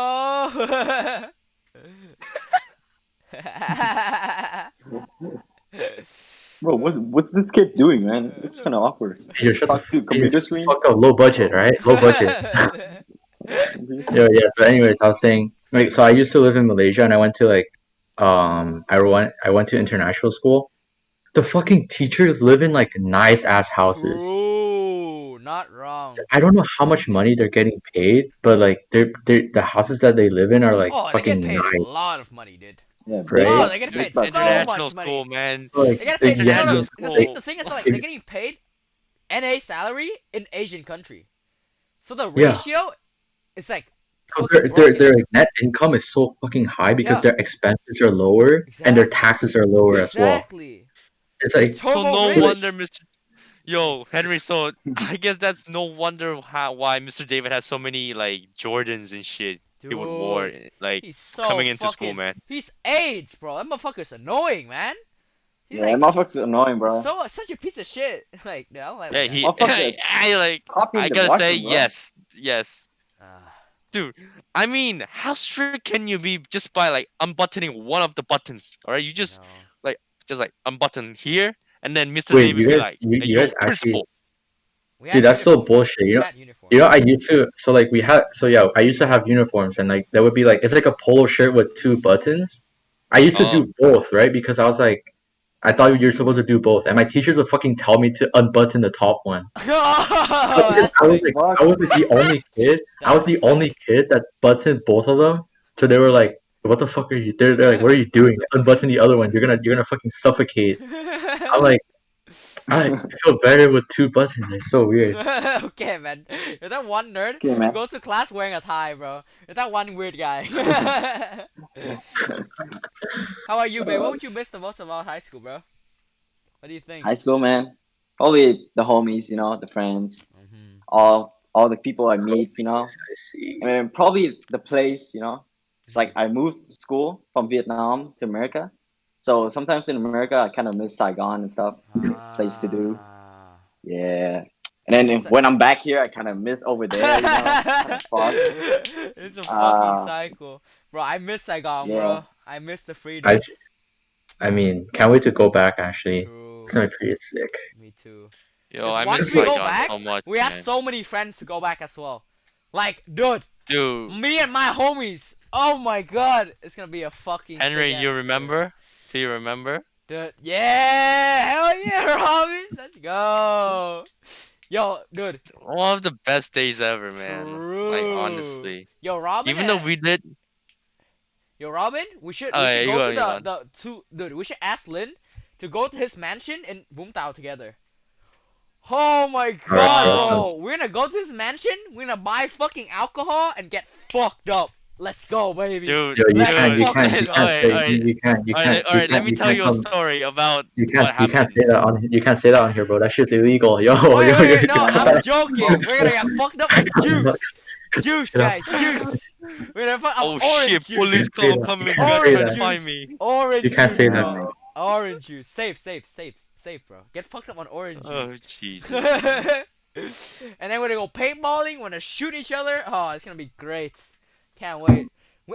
Speaker 2: Bro, what's this kid doing, man? It looks kind of awkward. Talk to
Speaker 4: Hey,
Speaker 2: computer
Speaker 4: shut the
Speaker 2: screen.
Speaker 4: fuck up, low budget, right? Low budget.
Speaker 2: Computer
Speaker 4: Yeah,
Speaker 2: screen.
Speaker 4: yeah. So anyways, I was saying like so I used to live in Malaysia and I went to like I went to international school. The fucking teachers live in like nice ass houses.
Speaker 1: True, not wrong.
Speaker 4: I don't know how much money they're getting paid, but like they're the houses that they live in are like
Speaker 1: Oh, they get
Speaker 4: fucking
Speaker 1: paid a
Speaker 4: nice,
Speaker 1: lot of money, dude.
Speaker 2: Yeah, big
Speaker 4: right?
Speaker 1: Oh, they
Speaker 2: bucks,
Speaker 1: get
Speaker 2: big
Speaker 1: paid
Speaker 2: bucks,
Speaker 1: so
Speaker 2: bro.
Speaker 3: international
Speaker 1: much
Speaker 3: school,
Speaker 1: money.
Speaker 3: man.
Speaker 4: So like
Speaker 1: They get paid no,
Speaker 3: International
Speaker 1: no.
Speaker 4: imagine
Speaker 1: The
Speaker 4: like
Speaker 1: thing,
Speaker 3: school.
Speaker 1: the thing is like they're
Speaker 4: if,
Speaker 1: getting paid NA salary in Asian country. So the
Speaker 4: yeah.
Speaker 1: ratio is like
Speaker 4: So
Speaker 1: fucking broken.
Speaker 4: their like, net income is so fucking high because
Speaker 1: Yeah,
Speaker 4: their expenses are lower and their
Speaker 1: exactly,
Speaker 4: taxes are lower as well.
Speaker 1: exactly.
Speaker 4: It's
Speaker 1: It's
Speaker 4: like
Speaker 3: So
Speaker 1: turbo
Speaker 3: no
Speaker 4: so
Speaker 1: rich,
Speaker 3: wonder, Mr. Yo, Henry. So I guess that's no wonder how why Mr. David has so many like Jordans and shit he would wear
Speaker 1: dude.
Speaker 3: like
Speaker 1: He's so
Speaker 3: coming into school,
Speaker 1: fucking.
Speaker 3: man.
Speaker 1: He's AIDS, bro. That motherfucker's annoying, man. He's
Speaker 2: Yeah,
Speaker 1: like
Speaker 2: that motherfucker's annoying,
Speaker 1: he's
Speaker 2: bro.
Speaker 1: so such a piece of shit. Like, no, I don't like
Speaker 3: Yeah,
Speaker 1: that guy.
Speaker 3: he.
Speaker 2: Motherfucker
Speaker 3: I like.
Speaker 2: copying
Speaker 3: I
Speaker 2: the
Speaker 3: gotta say
Speaker 2: Russian, bro.
Speaker 3: yes, yes,
Speaker 1: Uh,
Speaker 3: dude. I mean, how strict can you be just by like unbuttoning one of the buttons? All right, you
Speaker 1: I
Speaker 3: just
Speaker 1: know.
Speaker 3: like unbutton here, and then Mr.
Speaker 4: wait,
Speaker 3: David be like, "Hey,
Speaker 4: you
Speaker 3: yo,
Speaker 4: guys actually
Speaker 3: principal."
Speaker 1: We
Speaker 4: dude,
Speaker 1: had
Speaker 4: that's so
Speaker 1: uniforms.
Speaker 4: bullshit.
Speaker 1: We had
Speaker 4: You
Speaker 1: uniforms.
Speaker 4: know, I used to so like we had so yeah, I used to have uniforms and like there would be like it's like a polo shirt with two buttons. I used to
Speaker 3: Oh,
Speaker 4: do both, right? Because I was like I thought you're supposed to do both, and my teachers would fucking tell me to unbutton the top one.
Speaker 1: Oh,
Speaker 4: Because
Speaker 1: that's sick.
Speaker 4: I
Speaker 2: Fuck.
Speaker 4: was like the only kid. I was
Speaker 1: That's
Speaker 4: the only
Speaker 1: sick.
Speaker 4: kid that buttoned both of them. So they were like, "What the fuck are you?" They're like, "What are you doing? Unbutton the other one. You're gonna fucking suffocate." I'm like, I feel better with two buttons. It's so weird.
Speaker 1: Okay, man. You're that one nerd
Speaker 2: Okay,
Speaker 1: who
Speaker 2: man.
Speaker 1: goes to class wearing a tie, bro. You're that one weird guy. How about you, man? What
Speaker 2: Uh,
Speaker 1: would you miss the most about high school, bro? What do you think?
Speaker 2: high school, man. Probably the homies, the friends,
Speaker 1: Mhm.
Speaker 2: all the people I
Speaker 4: Oh,
Speaker 2: meet,
Speaker 4: I see.
Speaker 2: I mean, probably the place. It's like
Speaker 1: Mhm.
Speaker 2: I moved to school from Vietnam to America, so sometimes in America I kind of miss Saigon and stuff, place to do.
Speaker 1: Ah.
Speaker 2: Yeah, and
Speaker 1: You
Speaker 2: then
Speaker 1: miss it.
Speaker 2: when I'm back here, I kind of miss over there. Kind of fucked.
Speaker 1: It's a fucking
Speaker 2: Uh,
Speaker 1: cycle, bro. I miss Saigon,
Speaker 2: yeah.
Speaker 1: bro. I miss the
Speaker 4: I
Speaker 1: freedom.
Speaker 4: I mean, can't wait to go back. Actually, it's
Speaker 1: True.
Speaker 4: gonna be pretty sick.
Speaker 1: Me too.
Speaker 3: yo,
Speaker 1: Cause
Speaker 3: I
Speaker 1: once
Speaker 3: miss
Speaker 1: we go
Speaker 3: Saigon
Speaker 1: back,
Speaker 3: so much,
Speaker 1: we have
Speaker 3: man.
Speaker 1: so many friends to go back as well. Like, dude,
Speaker 3: Dude,
Speaker 1: Me and my homies. Oh my god, it's gonna be a fucking sick
Speaker 3: Henry,
Speaker 1: ass
Speaker 3: you
Speaker 1: experience.
Speaker 3: remember? Do you remember?
Speaker 1: Dude, yeah, hell yeah, Robin, let's go. Yo, dude,
Speaker 3: One of the best days ever, man. Like
Speaker 1: true.
Speaker 3: honestly.
Speaker 1: Yo, Robin,
Speaker 3: Even though we did
Speaker 1: yo, Robin,
Speaker 3: oh
Speaker 1: we
Speaker 3: yeah,
Speaker 1: should
Speaker 3: you
Speaker 1: go
Speaker 3: go
Speaker 1: to
Speaker 3: on, you go on.
Speaker 1: the two, dude. We should ask Lin to go to his mansion in Boomtown together. Oh my
Speaker 4: All right,
Speaker 1: god,
Speaker 4: bro.
Speaker 3: Wow.
Speaker 1: bro. We're gonna go to his mansion, we're gonna buy fucking alcohol and get fucked up. Let's go, baby.
Speaker 3: Dude,
Speaker 4: Yo,
Speaker 1: Let's
Speaker 3: dude,
Speaker 1: fucking
Speaker 3: alright,
Speaker 1: go.
Speaker 3: alright, alright, let me
Speaker 4: you
Speaker 3: tell
Speaker 4: can't
Speaker 3: you a
Speaker 4: come.
Speaker 3: story about
Speaker 4: You
Speaker 3: what
Speaker 4: can't
Speaker 3: happened.
Speaker 4: say that on here, bro. That shit's illegal. Yo,
Speaker 1: Wait,
Speaker 4: yo,
Speaker 1: wait,
Speaker 4: you
Speaker 1: no, I'm joking. We're gonna get fucked up with
Speaker 4: cannot,
Speaker 1: juice. Juice,
Speaker 4: cannot,
Speaker 1: guys, juice. We're gonna fuck up
Speaker 3: Oh
Speaker 1: orange
Speaker 3: shit,
Speaker 1: juice.
Speaker 3: police
Speaker 4: can't say
Speaker 3: come
Speaker 4: that. You
Speaker 3: coming,
Speaker 4: can't
Speaker 3: they're
Speaker 4: say
Speaker 3: trying
Speaker 1: Orange
Speaker 3: to
Speaker 4: that.
Speaker 3: find
Speaker 1: juice.
Speaker 3: me.
Speaker 4: You
Speaker 1: Orange
Speaker 4: can't
Speaker 1: juice,
Speaker 4: say that.
Speaker 1: bro.
Speaker 2: Damn.
Speaker 1: Orange juice. Safe, bro. Get fucked up on orange
Speaker 3: Oh
Speaker 1: juice.
Speaker 3: Jesus.
Speaker 1: And then we're gonna go paintballing, we're gonna shoot each other. Oh, it's gonna be great. Can't wait.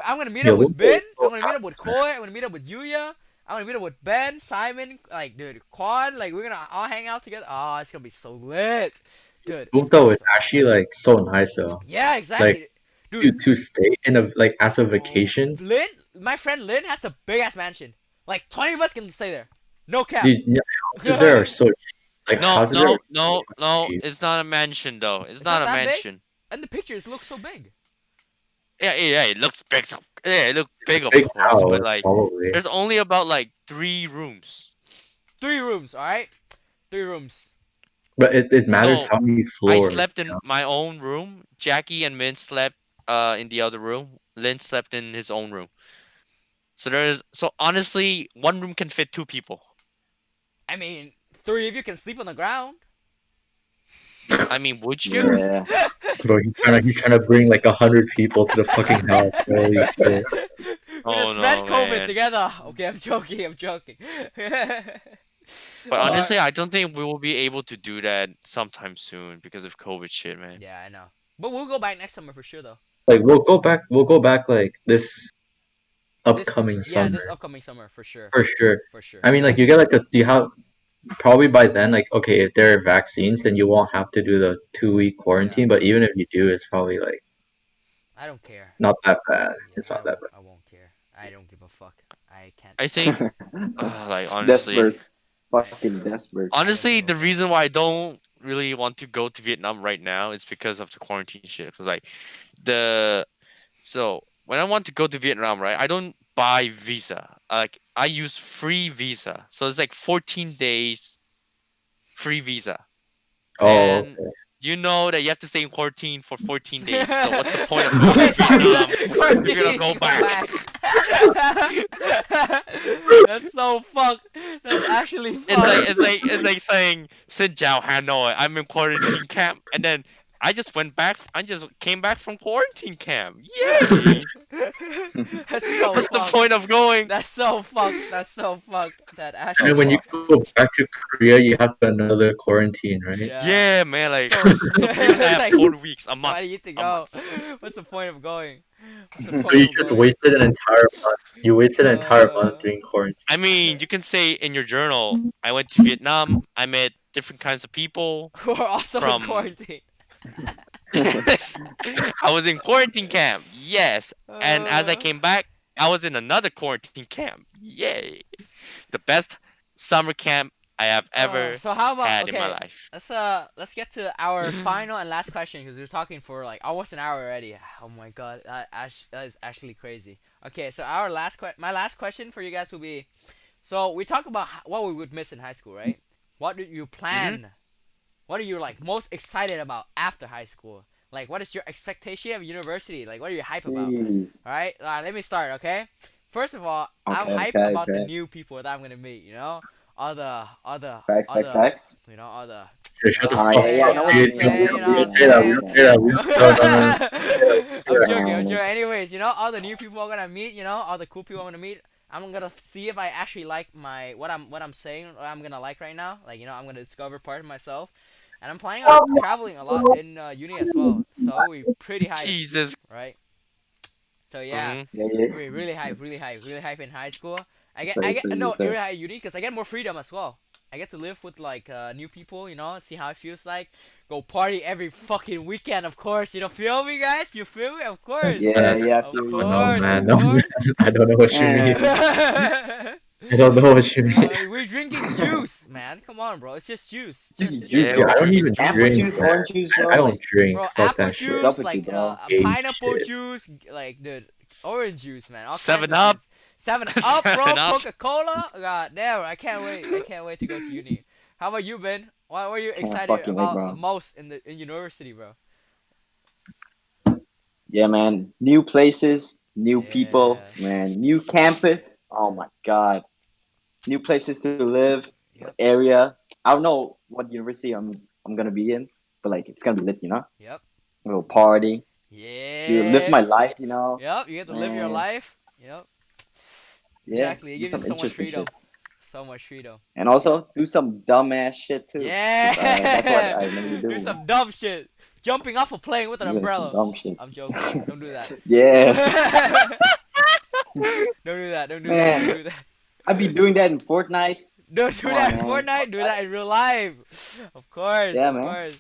Speaker 1: I'm gonna meet
Speaker 4: Yo,
Speaker 1: up
Speaker 4: we'll
Speaker 1: with Ben.
Speaker 4: go
Speaker 1: I'm gonna meet up with Koi. I'm gonna meet up with Yuya. I'm gonna meet up with Ben, Simon, like, dude, Quan. Like, we're gonna all hang out together. Oh, it's gonna be so lit. Dude, it's gonna
Speaker 4: Bunto
Speaker 1: be
Speaker 4: is
Speaker 1: so.
Speaker 4: actually like so nice though.
Speaker 1: Yeah,
Speaker 4: Like
Speaker 1: exactly. Dude,
Speaker 4: to stay in a like as a
Speaker 1: oh,
Speaker 4: vacation.
Speaker 1: Lin, my friend Lin has a big ass mansion. Like 20 of us can stay there. No cap.
Speaker 4: Dude, yeah, houses there are so cheap. Like
Speaker 3: No,
Speaker 4: houses there
Speaker 3: no,
Speaker 4: are
Speaker 3: no,
Speaker 4: so
Speaker 3: no,
Speaker 4: cheap.
Speaker 3: it's not a mansion though. It's
Speaker 1: It's
Speaker 3: not
Speaker 1: not
Speaker 3: a
Speaker 1: that big.
Speaker 3: mansion.
Speaker 1: And the pictures look so big.
Speaker 3: Yeah, yeah, it looks big. Yeah, it looks big, of
Speaker 4: Big
Speaker 3: course, but
Speaker 4: house
Speaker 3: like,
Speaker 4: probably.
Speaker 3: there's only about like 3 rooms.
Speaker 1: 3 rooms, alright? 3 rooms.
Speaker 4: But it matters
Speaker 3: So
Speaker 4: how many
Speaker 3: I
Speaker 4: floors,
Speaker 3: slept in my own room. Jackie and Min slept in the other room. Lin slept in his own room. So honestly, one room can fit 2 people.
Speaker 1: I mean, 3 of you can sleep on the ground.
Speaker 3: I mean, would you?
Speaker 2: Yeah.
Speaker 4: Bro, he's trying to bring like 100 people to the fucking house. Holy shit.
Speaker 1: We're gonna
Speaker 3: Oh
Speaker 1: spread
Speaker 3: no,
Speaker 1: COVID
Speaker 3: man.
Speaker 1: together. Okay, I'm joking. I'm joking.
Speaker 3: But
Speaker 1: Alright.
Speaker 3: honestly, I don't think we will be able to do that sometime soon because of COVID shit, man.
Speaker 1: Yeah, I know. But we'll go back next summer for sure, though.
Speaker 4: Like we'll go back like this
Speaker 1: This,
Speaker 4: upcoming
Speaker 1: yeah, this
Speaker 4: summer
Speaker 1: upcoming summer for sure.
Speaker 4: for sure.
Speaker 1: For sure.
Speaker 4: I mean, like you get like you have probably by then like okay if there are vaccines then you won't have to do the 2 week quarantine.
Speaker 1: Yeah.
Speaker 4: But even if you do, it's probably like
Speaker 1: I don't care.
Speaker 4: not that bad.
Speaker 1: Yeah,
Speaker 4: It's not that bad.
Speaker 1: I won't care. I don't give a fuck. I can't.
Speaker 3: I think, like
Speaker 2: Desperate. Fucking desperate.
Speaker 1: I don't
Speaker 3: honestly,
Speaker 1: give a
Speaker 3: the
Speaker 1: fuck.
Speaker 3: reason why I don't really want to go to Vietnam right now is because of the quarantine shit. Cause like the so when I want to go to Vietnam, right, I don't buy visa. Like I use free visa, so it's like 14 days free visa.
Speaker 4: Oh,
Speaker 3: And
Speaker 4: okay.
Speaker 3: you know that you have to stay in quarantine for 14 days. So what's the point of going to
Speaker 1: Quarantine,
Speaker 3: Vietnam if you're gonna
Speaker 1: quarantine,
Speaker 3: go
Speaker 1: you go
Speaker 3: back?
Speaker 1: back. That's so fucked. That's actually
Speaker 3: It's like
Speaker 1: fucked.
Speaker 3: it's like saying Xin Chao Hanoi, I'm in quarantine camp, and then I just went back. I just came back from quarantine camp. Yay!
Speaker 1: That's so
Speaker 3: What's the
Speaker 1: fucked.
Speaker 3: point of going?
Speaker 1: That's so fucked. That's so fucked. That
Speaker 4: And
Speaker 1: actually
Speaker 4: then when you
Speaker 1: fucked.
Speaker 4: go back to Korea, you have another quarantine, right?
Speaker 1: Yeah.
Speaker 3: Yeah, man. Like
Speaker 1: So
Speaker 3: so previously I
Speaker 1: it's
Speaker 3: have
Speaker 1: like,
Speaker 3: 4 weeks, a month,
Speaker 1: why do you need to
Speaker 3: a month.
Speaker 1: go? What's the point of going? What's the
Speaker 4: So
Speaker 1: point
Speaker 4: you
Speaker 1: of
Speaker 4: just
Speaker 1: going?
Speaker 4: wasted an entire month. You wasted an entire month
Speaker 1: Uh,
Speaker 4: doing quarantine.
Speaker 3: I mean, you can say in your journal, I went to Vietnam. I met different kinds of people
Speaker 1: who are also in
Speaker 3: from.
Speaker 1: quarantine.
Speaker 3: Yes, I was in quarantine camp. Yes, and as I
Speaker 1: Uh,
Speaker 3: came back, I was in another quarantine camp. Yay! The best summer camp I have ever
Speaker 1: so how about,
Speaker 3: had in my
Speaker 1: okay,
Speaker 3: life.
Speaker 1: let's get to our final and last question because we're talking for like almost an hour already. Oh my god, that is actually crazy. Okay, so my last question for you guys will be, so we talk about what we would miss in high school, right? What do you
Speaker 3: Hmm.
Speaker 1: plan? What are you like most excited about after high school? Like, what is your expectation of university? Like, what are you hype about?
Speaker 2: Jeez.
Speaker 1: All right, let me start. Okay, first of all, I'm
Speaker 2: Okay,
Speaker 1: hype
Speaker 2: okay,
Speaker 1: about the
Speaker 2: okay.
Speaker 1: new people that I'm gonna meet. You know,
Speaker 2: Facts, facts, facts.
Speaker 1: you know,
Speaker 4: Sure,
Speaker 1: you know
Speaker 4: shut
Speaker 1: what
Speaker 4: the
Speaker 1: I'm
Speaker 4: fuck
Speaker 2: Yeah,
Speaker 4: up.
Speaker 2: yeah, I
Speaker 1: saying, you
Speaker 2: know
Speaker 1: know
Speaker 2: what
Speaker 1: what
Speaker 2: you
Speaker 1: I'm
Speaker 2: mean.
Speaker 1: saying, you know
Speaker 4: We
Speaker 1: what
Speaker 4: don't
Speaker 1: I'm
Speaker 4: say that. We
Speaker 1: saying.
Speaker 4: don't say that. We don't. No, no, no, no.
Speaker 1: I'm joking, I'm
Speaker 2: Um,
Speaker 1: joking. Anyways, you know, all the new people I'm gonna meet, you know, all the cool people I'm gonna meet. I'm gonna see if I actually like what I'm saying, what I'm gonna like right now. Like, you know, I'm gonna discover part of myself. And I'm planning on traveling a lot in uni as well. So we pretty hype,
Speaker 3: Jesus.
Speaker 1: right? So yeah,
Speaker 3: Hmm.
Speaker 2: yeah, yeah.
Speaker 1: really hype in high school.
Speaker 2: Say,
Speaker 1: I get
Speaker 2: say,
Speaker 1: no
Speaker 2: say.
Speaker 1: really hype uni because I get more freedom as well. I get to live with like new people, you know, see how it feels like. Go party every fucking weekend, of course. You know, feel me, guys? You feel me? Of course,
Speaker 2: Yeah, yeah, I
Speaker 1: of
Speaker 2: feel you,
Speaker 4: Oh no,
Speaker 2: bro.
Speaker 1: course, of
Speaker 4: man. No,
Speaker 1: course.
Speaker 4: I don't know what you mean.
Speaker 2: Man,
Speaker 4: I don't know what you mean.
Speaker 1: We're drinking juice, man. Come on, bro. It's just juice.
Speaker 2: drinking
Speaker 1: Just
Speaker 2: juice,
Speaker 3: Yeah,
Speaker 4: Dude,
Speaker 3: we
Speaker 4: I
Speaker 2: bro.
Speaker 4: don't
Speaker 3: drink
Speaker 4: even
Speaker 2: Apple
Speaker 3: juice.
Speaker 4: drink,
Speaker 2: juice,
Speaker 4: man.
Speaker 2: orange juice,
Speaker 4: I
Speaker 2: bro.
Speaker 4: don't
Speaker 2: Like,
Speaker 4: drink.
Speaker 1: bro,
Speaker 4: Fuck
Speaker 1: apple
Speaker 4: that shit.
Speaker 2: what's up
Speaker 1: juice,
Speaker 2: with you,
Speaker 1: like
Speaker 2: bro?
Speaker 1: a
Speaker 4: Gay
Speaker 1: pineapple
Speaker 4: shit.
Speaker 1: juice, like dude, orange juice, man. All kinds
Speaker 3: Seven
Speaker 1: of
Speaker 3: Up.
Speaker 1: juice. 7 Up, bro.
Speaker 3: 7 Up.
Speaker 1: Coca-Cola. God damn, I can't wait. I can't wait to go to uni. How about you, Ben? What were you
Speaker 2: Can't
Speaker 1: excited
Speaker 2: fucking wait,
Speaker 1: about
Speaker 2: bro.
Speaker 1: most in university, bro?
Speaker 2: Yeah, man. New places, new people,
Speaker 1: Yeah.
Speaker 2: man. New campus. Oh my god. New places to live,
Speaker 1: Yep.
Speaker 2: area. I don't know what university I'm gonna be in, but like it's gonna be lit, you know.
Speaker 1: Yep.
Speaker 2: A little party, do live
Speaker 1: Yeah.
Speaker 2: my life, you know.
Speaker 1: Yep. You get to live your
Speaker 2: Man,
Speaker 1: life. Yep.
Speaker 2: yeah,
Speaker 1: Exactly. It
Speaker 2: do
Speaker 1: gives you
Speaker 2: some
Speaker 1: so much
Speaker 2: interesting
Speaker 1: freedom.
Speaker 2: shit,
Speaker 1: So much freedom.
Speaker 2: and also do some dumbass shit too. 'Cause, that's what
Speaker 1: Yeah.
Speaker 2: I mainly do,
Speaker 1: Do
Speaker 2: you know.
Speaker 1: some dumb shit. Jumping off a plane with an
Speaker 2: Yeah, some
Speaker 1: umbrella.
Speaker 2: dumb shit.
Speaker 1: I'm joking. Don't do that.
Speaker 2: Yeah,
Speaker 1: Don't do that. Don't do that. Don't
Speaker 2: man,
Speaker 1: do that.
Speaker 2: I'd be doing that in Fortnite.
Speaker 1: Don't do
Speaker 2: Come on,
Speaker 1: that in
Speaker 2: man.
Speaker 1: Fortnite. Do that in real life. Of course.
Speaker 2: Yeah,
Speaker 1: Of
Speaker 2: man.
Speaker 1: course.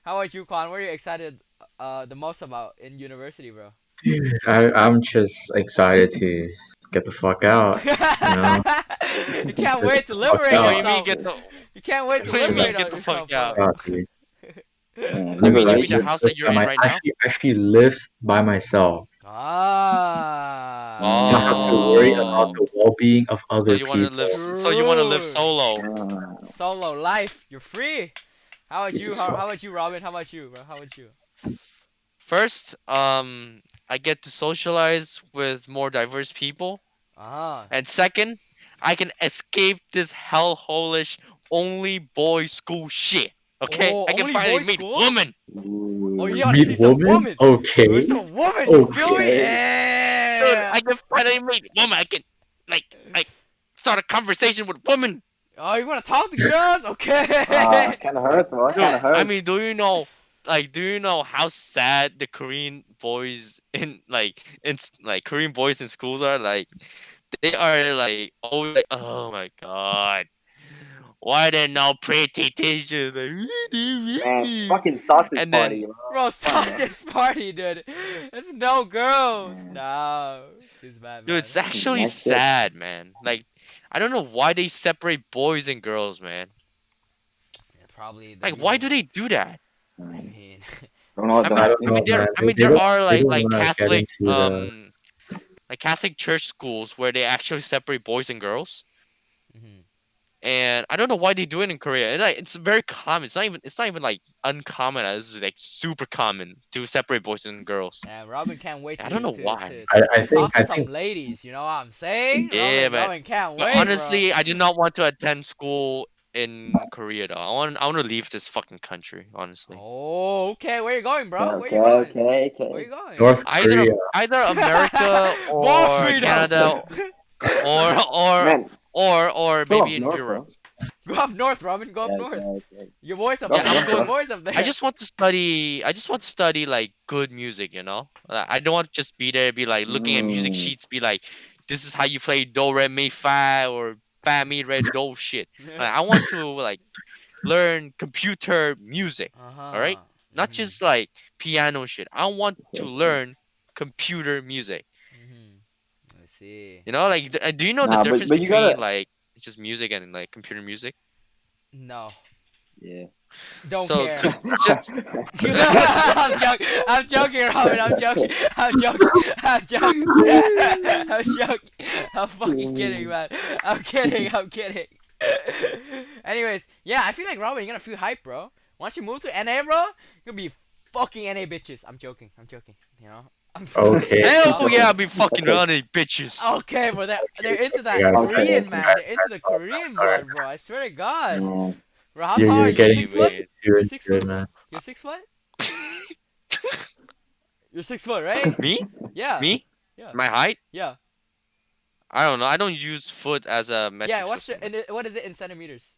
Speaker 1: How about you, Quan? What are you excited the most about in university, bro?
Speaker 4: I'm just excited to get the fuck out. You know,
Speaker 1: You can't
Speaker 4: get
Speaker 1: wait to
Speaker 4: the fuck
Speaker 1: liberate
Speaker 3: What do
Speaker 4: out.
Speaker 3: you mean
Speaker 1: yourself.
Speaker 3: get the?
Speaker 1: You can't wait to
Speaker 3: What do you
Speaker 4: Yeah,
Speaker 3: mean
Speaker 1: liberate
Speaker 3: get the fuck
Speaker 1: yourself,
Speaker 3: out?
Speaker 1: bro.
Speaker 4: out, dude.
Speaker 2: Man,
Speaker 3: You
Speaker 2: live it
Speaker 3: mean
Speaker 4: Live,
Speaker 3: you
Speaker 2: right,
Speaker 3: mean the
Speaker 4: live,
Speaker 2: dude.
Speaker 3: house
Speaker 4: live
Speaker 3: that you're
Speaker 4: by
Speaker 3: in
Speaker 4: my
Speaker 3: right now?
Speaker 4: actually live by myself. I don't have to worry about
Speaker 3: Oh,
Speaker 2: Mm,
Speaker 4: the well-being of
Speaker 3: so
Speaker 4: other
Speaker 3: you want to live?
Speaker 4: people.
Speaker 3: So you want to live
Speaker 1: True.
Speaker 3: solo?
Speaker 1: Solo life. You're free. How about you?
Speaker 2: Jesus
Speaker 1: How
Speaker 2: fuck.
Speaker 1: about you, Robin? How about you, bro? How about you?
Speaker 3: First, I get to socialize with more diverse people,
Speaker 1: Uh-huh.
Speaker 3: and second, I can escape this hellholish only boy school shit. Okay,
Speaker 1: Oh,
Speaker 3: I can
Speaker 1: only
Speaker 3: finally
Speaker 1: boys
Speaker 3: meet
Speaker 1: school?
Speaker 3: woman.
Speaker 1: Oh, you
Speaker 2: Ooh.
Speaker 1: gotta
Speaker 4: Meet
Speaker 1: see some
Speaker 4: woman?
Speaker 1: woman. Oh,
Speaker 4: Okay.
Speaker 1: some woman. You feel me?
Speaker 4: Okay.
Speaker 3: Dude,
Speaker 1: Yeah.
Speaker 3: I can finally meet woman. I can like start a conversation with woman.
Speaker 1: Oh, you wanna talk to girls? Okay.
Speaker 2: Kind of hurts, bro. Kind
Speaker 3: Dude,
Speaker 2: of
Speaker 3: I mean,
Speaker 2: hurts.
Speaker 3: do you know how sad the Korean boys in like Korean boys in schools are? Like, they are like always like, oh my god, why there no pretty teachers?
Speaker 2: Man,
Speaker 3: Like,
Speaker 2: fucking sausage
Speaker 3: and then
Speaker 2: party, bro.
Speaker 1: Bro,
Speaker 2: Come on,
Speaker 1: stop
Speaker 2: bro.
Speaker 1: this party, dude. There's no girls.
Speaker 2: Man,
Speaker 1: No. It's bad,
Speaker 3: dude,
Speaker 1: man.
Speaker 3: it's actually
Speaker 2: nice shit.
Speaker 3: sad, man. Like, I don't know why they separate boys and girls, man.
Speaker 1: Yeah, probably the
Speaker 3: Like, why
Speaker 1: reason.
Speaker 3: do they do that?
Speaker 1: I
Speaker 2: Man,
Speaker 1: mean,
Speaker 2: don't know what
Speaker 3: I
Speaker 2: the
Speaker 3: mean,
Speaker 4: I
Speaker 2: ass
Speaker 4: don't
Speaker 3: I
Speaker 2: is.
Speaker 4: know,
Speaker 3: mean,
Speaker 4: man.
Speaker 3: there are
Speaker 4: They
Speaker 3: like
Speaker 4: don't want to get into the.
Speaker 3: Catholic church schools where they actually separate boys and girls.
Speaker 1: mhm.
Speaker 3: And I don't know why they do it in Korea. And like, it's very common. It's not even like uncommon. It's like super common to separate boys and girls.
Speaker 1: And Robin can't wait
Speaker 3: I don't know why.
Speaker 4: I think
Speaker 1: talk to
Speaker 4: I
Speaker 1: some
Speaker 4: think
Speaker 1: ladies. You know what I'm saying?
Speaker 3: Yeah, man.
Speaker 1: Robin can't
Speaker 3: But
Speaker 1: wait, bro.
Speaker 3: honestly, I do not want to attend school in Korea though. I want to leave this fucking country, honestly.
Speaker 1: Oh, okay. Where you going,
Speaker 2: Okay,
Speaker 1: bro? Where you
Speaker 2: okay,
Speaker 1: going?
Speaker 2: okay,
Speaker 1: Where
Speaker 2: okay.
Speaker 1: you going?
Speaker 4: North Korea.
Speaker 3: Either America
Speaker 1: More
Speaker 3: or
Speaker 1: freedom.
Speaker 3: Canada or or
Speaker 2: Man,
Speaker 3: or
Speaker 2: fill
Speaker 3: maybe
Speaker 2: up
Speaker 3: in
Speaker 2: north,
Speaker 3: Europe.
Speaker 2: bro.
Speaker 1: Go up north, Robin. Go up
Speaker 2: Okay,
Speaker 1: north.
Speaker 2: okay, okay.
Speaker 1: Your voice up
Speaker 2: Go
Speaker 3: Yeah,
Speaker 2: up
Speaker 1: there.
Speaker 3: I'm
Speaker 2: north,
Speaker 1: Your
Speaker 3: going.
Speaker 2: bro.
Speaker 1: voice up
Speaker 3: I
Speaker 1: there.
Speaker 3: just want to study. I just want to study like good music. You know, I don't want to just be there, be like looking at music
Speaker 2: Mm,
Speaker 3: sheets, be like, this is how you play do re mi fa or fa mi re do shit. Like, I want to like learn computer music. All right,
Speaker 1: Uh-huh.
Speaker 3: not
Speaker 1: Mhm.
Speaker 3: just like piano shit. I want to
Speaker 2: okay, okay.
Speaker 3: learn computer music.
Speaker 1: Mhm. I see.
Speaker 3: You know, like, do you know the
Speaker 2: Nah,
Speaker 3: difference
Speaker 2: but you
Speaker 3: between
Speaker 2: gotta.
Speaker 3: like just music and like computer music?
Speaker 1: No.
Speaker 2: Yeah.
Speaker 1: Don't
Speaker 3: So
Speaker 1: care.
Speaker 3: to just
Speaker 1: I'm joking. I'm joking, Robin. I'm joking. I'm joking. I'm joking. I'm joking. I'm fucking kidding, man. I'm kidding. I'm kidding. Anyways, yeah, I feel like Robin, you're gonna feel hype, bro. Once you move to NA, bro, you're gonna be fucking NA bitches. I'm joking. I'm joking. You know. I'm.
Speaker 4: Okay.
Speaker 3: hell
Speaker 1: I'm
Speaker 3: yeah, I'll be fucking
Speaker 2: Okay,
Speaker 3: around these bitches.
Speaker 1: okay, bro. They're into
Speaker 4: I
Speaker 1: that
Speaker 4: got
Speaker 2: okay,
Speaker 4: you.
Speaker 1: Korean,
Speaker 2: okay.
Speaker 1: man. They're into the Korean
Speaker 4: All right.
Speaker 1: blood, bro. I swear to God.
Speaker 2: Man,
Speaker 1: Bro, how
Speaker 4: You're
Speaker 1: tall are
Speaker 4: you're
Speaker 1: you?
Speaker 4: getting
Speaker 3: Yeah,
Speaker 1: 6 foot?
Speaker 3: man.
Speaker 4: too
Speaker 1: You're
Speaker 4: into
Speaker 1: 6 foot?
Speaker 4: it, man.
Speaker 1: You're 6 foot? You're 6 foot, right?
Speaker 3: Me?
Speaker 1: Yeah.
Speaker 3: Me?
Speaker 1: Yeah.
Speaker 3: My height?
Speaker 1: Yeah.
Speaker 3: I don't know. I don't use foot as a
Speaker 1: Yeah.
Speaker 3: metric system.
Speaker 1: What is it in centimeters?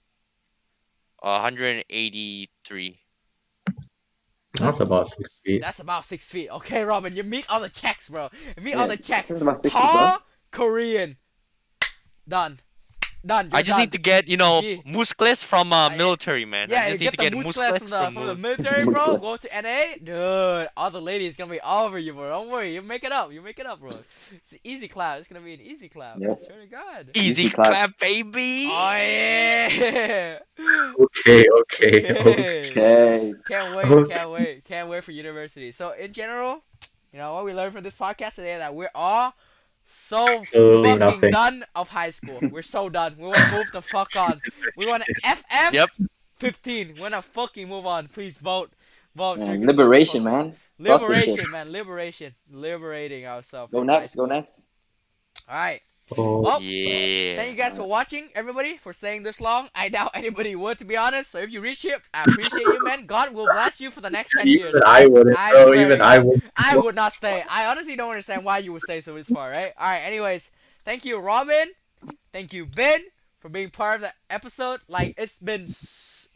Speaker 3: 183.
Speaker 4: That's
Speaker 1: That's
Speaker 4: about 6 feet.
Speaker 1: that's about 6 feet. Okay, Robin, you meet all the checks, bro. You meet all
Speaker 2: yeah,
Speaker 1: the checks.
Speaker 2: this is about 60, bro.
Speaker 1: Tall Korean. Done. Done.
Speaker 3: I
Speaker 1: You're
Speaker 3: just need
Speaker 1: done.
Speaker 3: to get,
Speaker 1: GG.
Speaker 3: muscles from
Speaker 1: Yeah,
Speaker 3: military, man. I
Speaker 1: yeah, you
Speaker 3: just need
Speaker 1: get
Speaker 3: to
Speaker 1: the
Speaker 3: get
Speaker 1: moose class
Speaker 3: muscles
Speaker 1: from the
Speaker 3: from
Speaker 1: military, bro.
Speaker 2: Useless.
Speaker 1: Go to NA, dude. All the ladies gonna be all over you, bro. Don't worry, you make it up. You make it up, bro. It's an easy clap. It's gonna be an easy clap. I
Speaker 2: Yep.
Speaker 1: swear to God.
Speaker 3: easy
Speaker 2: Easy clap.
Speaker 3: clap, baby.
Speaker 1: Oh yeah.
Speaker 4: Okay, okay,
Speaker 1: Okay.
Speaker 2: Okay.
Speaker 1: Can't wait,
Speaker 4: okay.
Speaker 1: can't wait, can't wait for university. So in general, what we learned from this podcast today that we're all so
Speaker 4: Absolutely
Speaker 1: fucking
Speaker 4: nothing.
Speaker 1: done of high school. We're so done. We wanna move the fuck on. We wanna FF
Speaker 3: Yep.
Speaker 1: 15. We wanna fucking move on. Please vote. Vote so we
Speaker 2: Man,
Speaker 1: can move the
Speaker 2: liberation,
Speaker 1: fuck on.
Speaker 2: man. Fuck this shit.
Speaker 1: Liberation, man. Liberation. Liberating ourselves
Speaker 2: Go
Speaker 1: from high
Speaker 2: next. Go
Speaker 1: school.
Speaker 2: next.
Speaker 1: Alright.
Speaker 4: Oh,
Speaker 1: Well, thank
Speaker 3: Yeah.
Speaker 1: you guys for watching, everybody, for staying this long. I doubt anybody would, to be honest. So if you reach here, I appreciate you, man. God will bless you for the next 10 years.
Speaker 4: even I wouldn't,
Speaker 1: I
Speaker 4: bro.
Speaker 1: swear to
Speaker 4: Even I
Speaker 1: God.
Speaker 4: wouldn't.
Speaker 1: I would not stay. I honestly don't understand why you would stay so this far, right? Alright, anyways. Thank you, Robin. Thank you, Ben, for being part of the episode. Like, it's been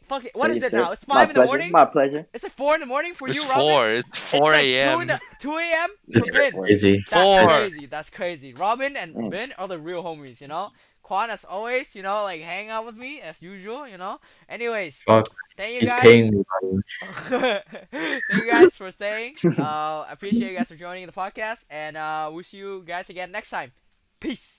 Speaker 1: fucking. What
Speaker 2: Say
Speaker 1: is it
Speaker 2: sir.
Speaker 1: now? It's
Speaker 2: My
Speaker 1: 5 in the
Speaker 2: pleasure.
Speaker 1: morning?
Speaker 2: My pleasure.
Speaker 1: Is it 4 in the morning for
Speaker 3: It's
Speaker 1: you, Robin?
Speaker 3: 4. It's
Speaker 1: It's
Speaker 3: 4
Speaker 1: like 2 in
Speaker 3: a.m.
Speaker 1: the 2 a.m.
Speaker 4: It's
Speaker 1: for Ben.
Speaker 4: crazy.
Speaker 1: That's
Speaker 3: 4.
Speaker 1: crazy. That's crazy. Robin and
Speaker 2: Man.
Speaker 1: Ben are the real homies, Quan, as always, like hang out with me as usual. Anyways,
Speaker 4: Fuck.
Speaker 1: thank you
Speaker 4: He's
Speaker 1: guys.
Speaker 4: paying me money.
Speaker 1: Thank you guys for staying. I appreciate you guys for joining the podcast, and we'll see you guys again next time. Peace.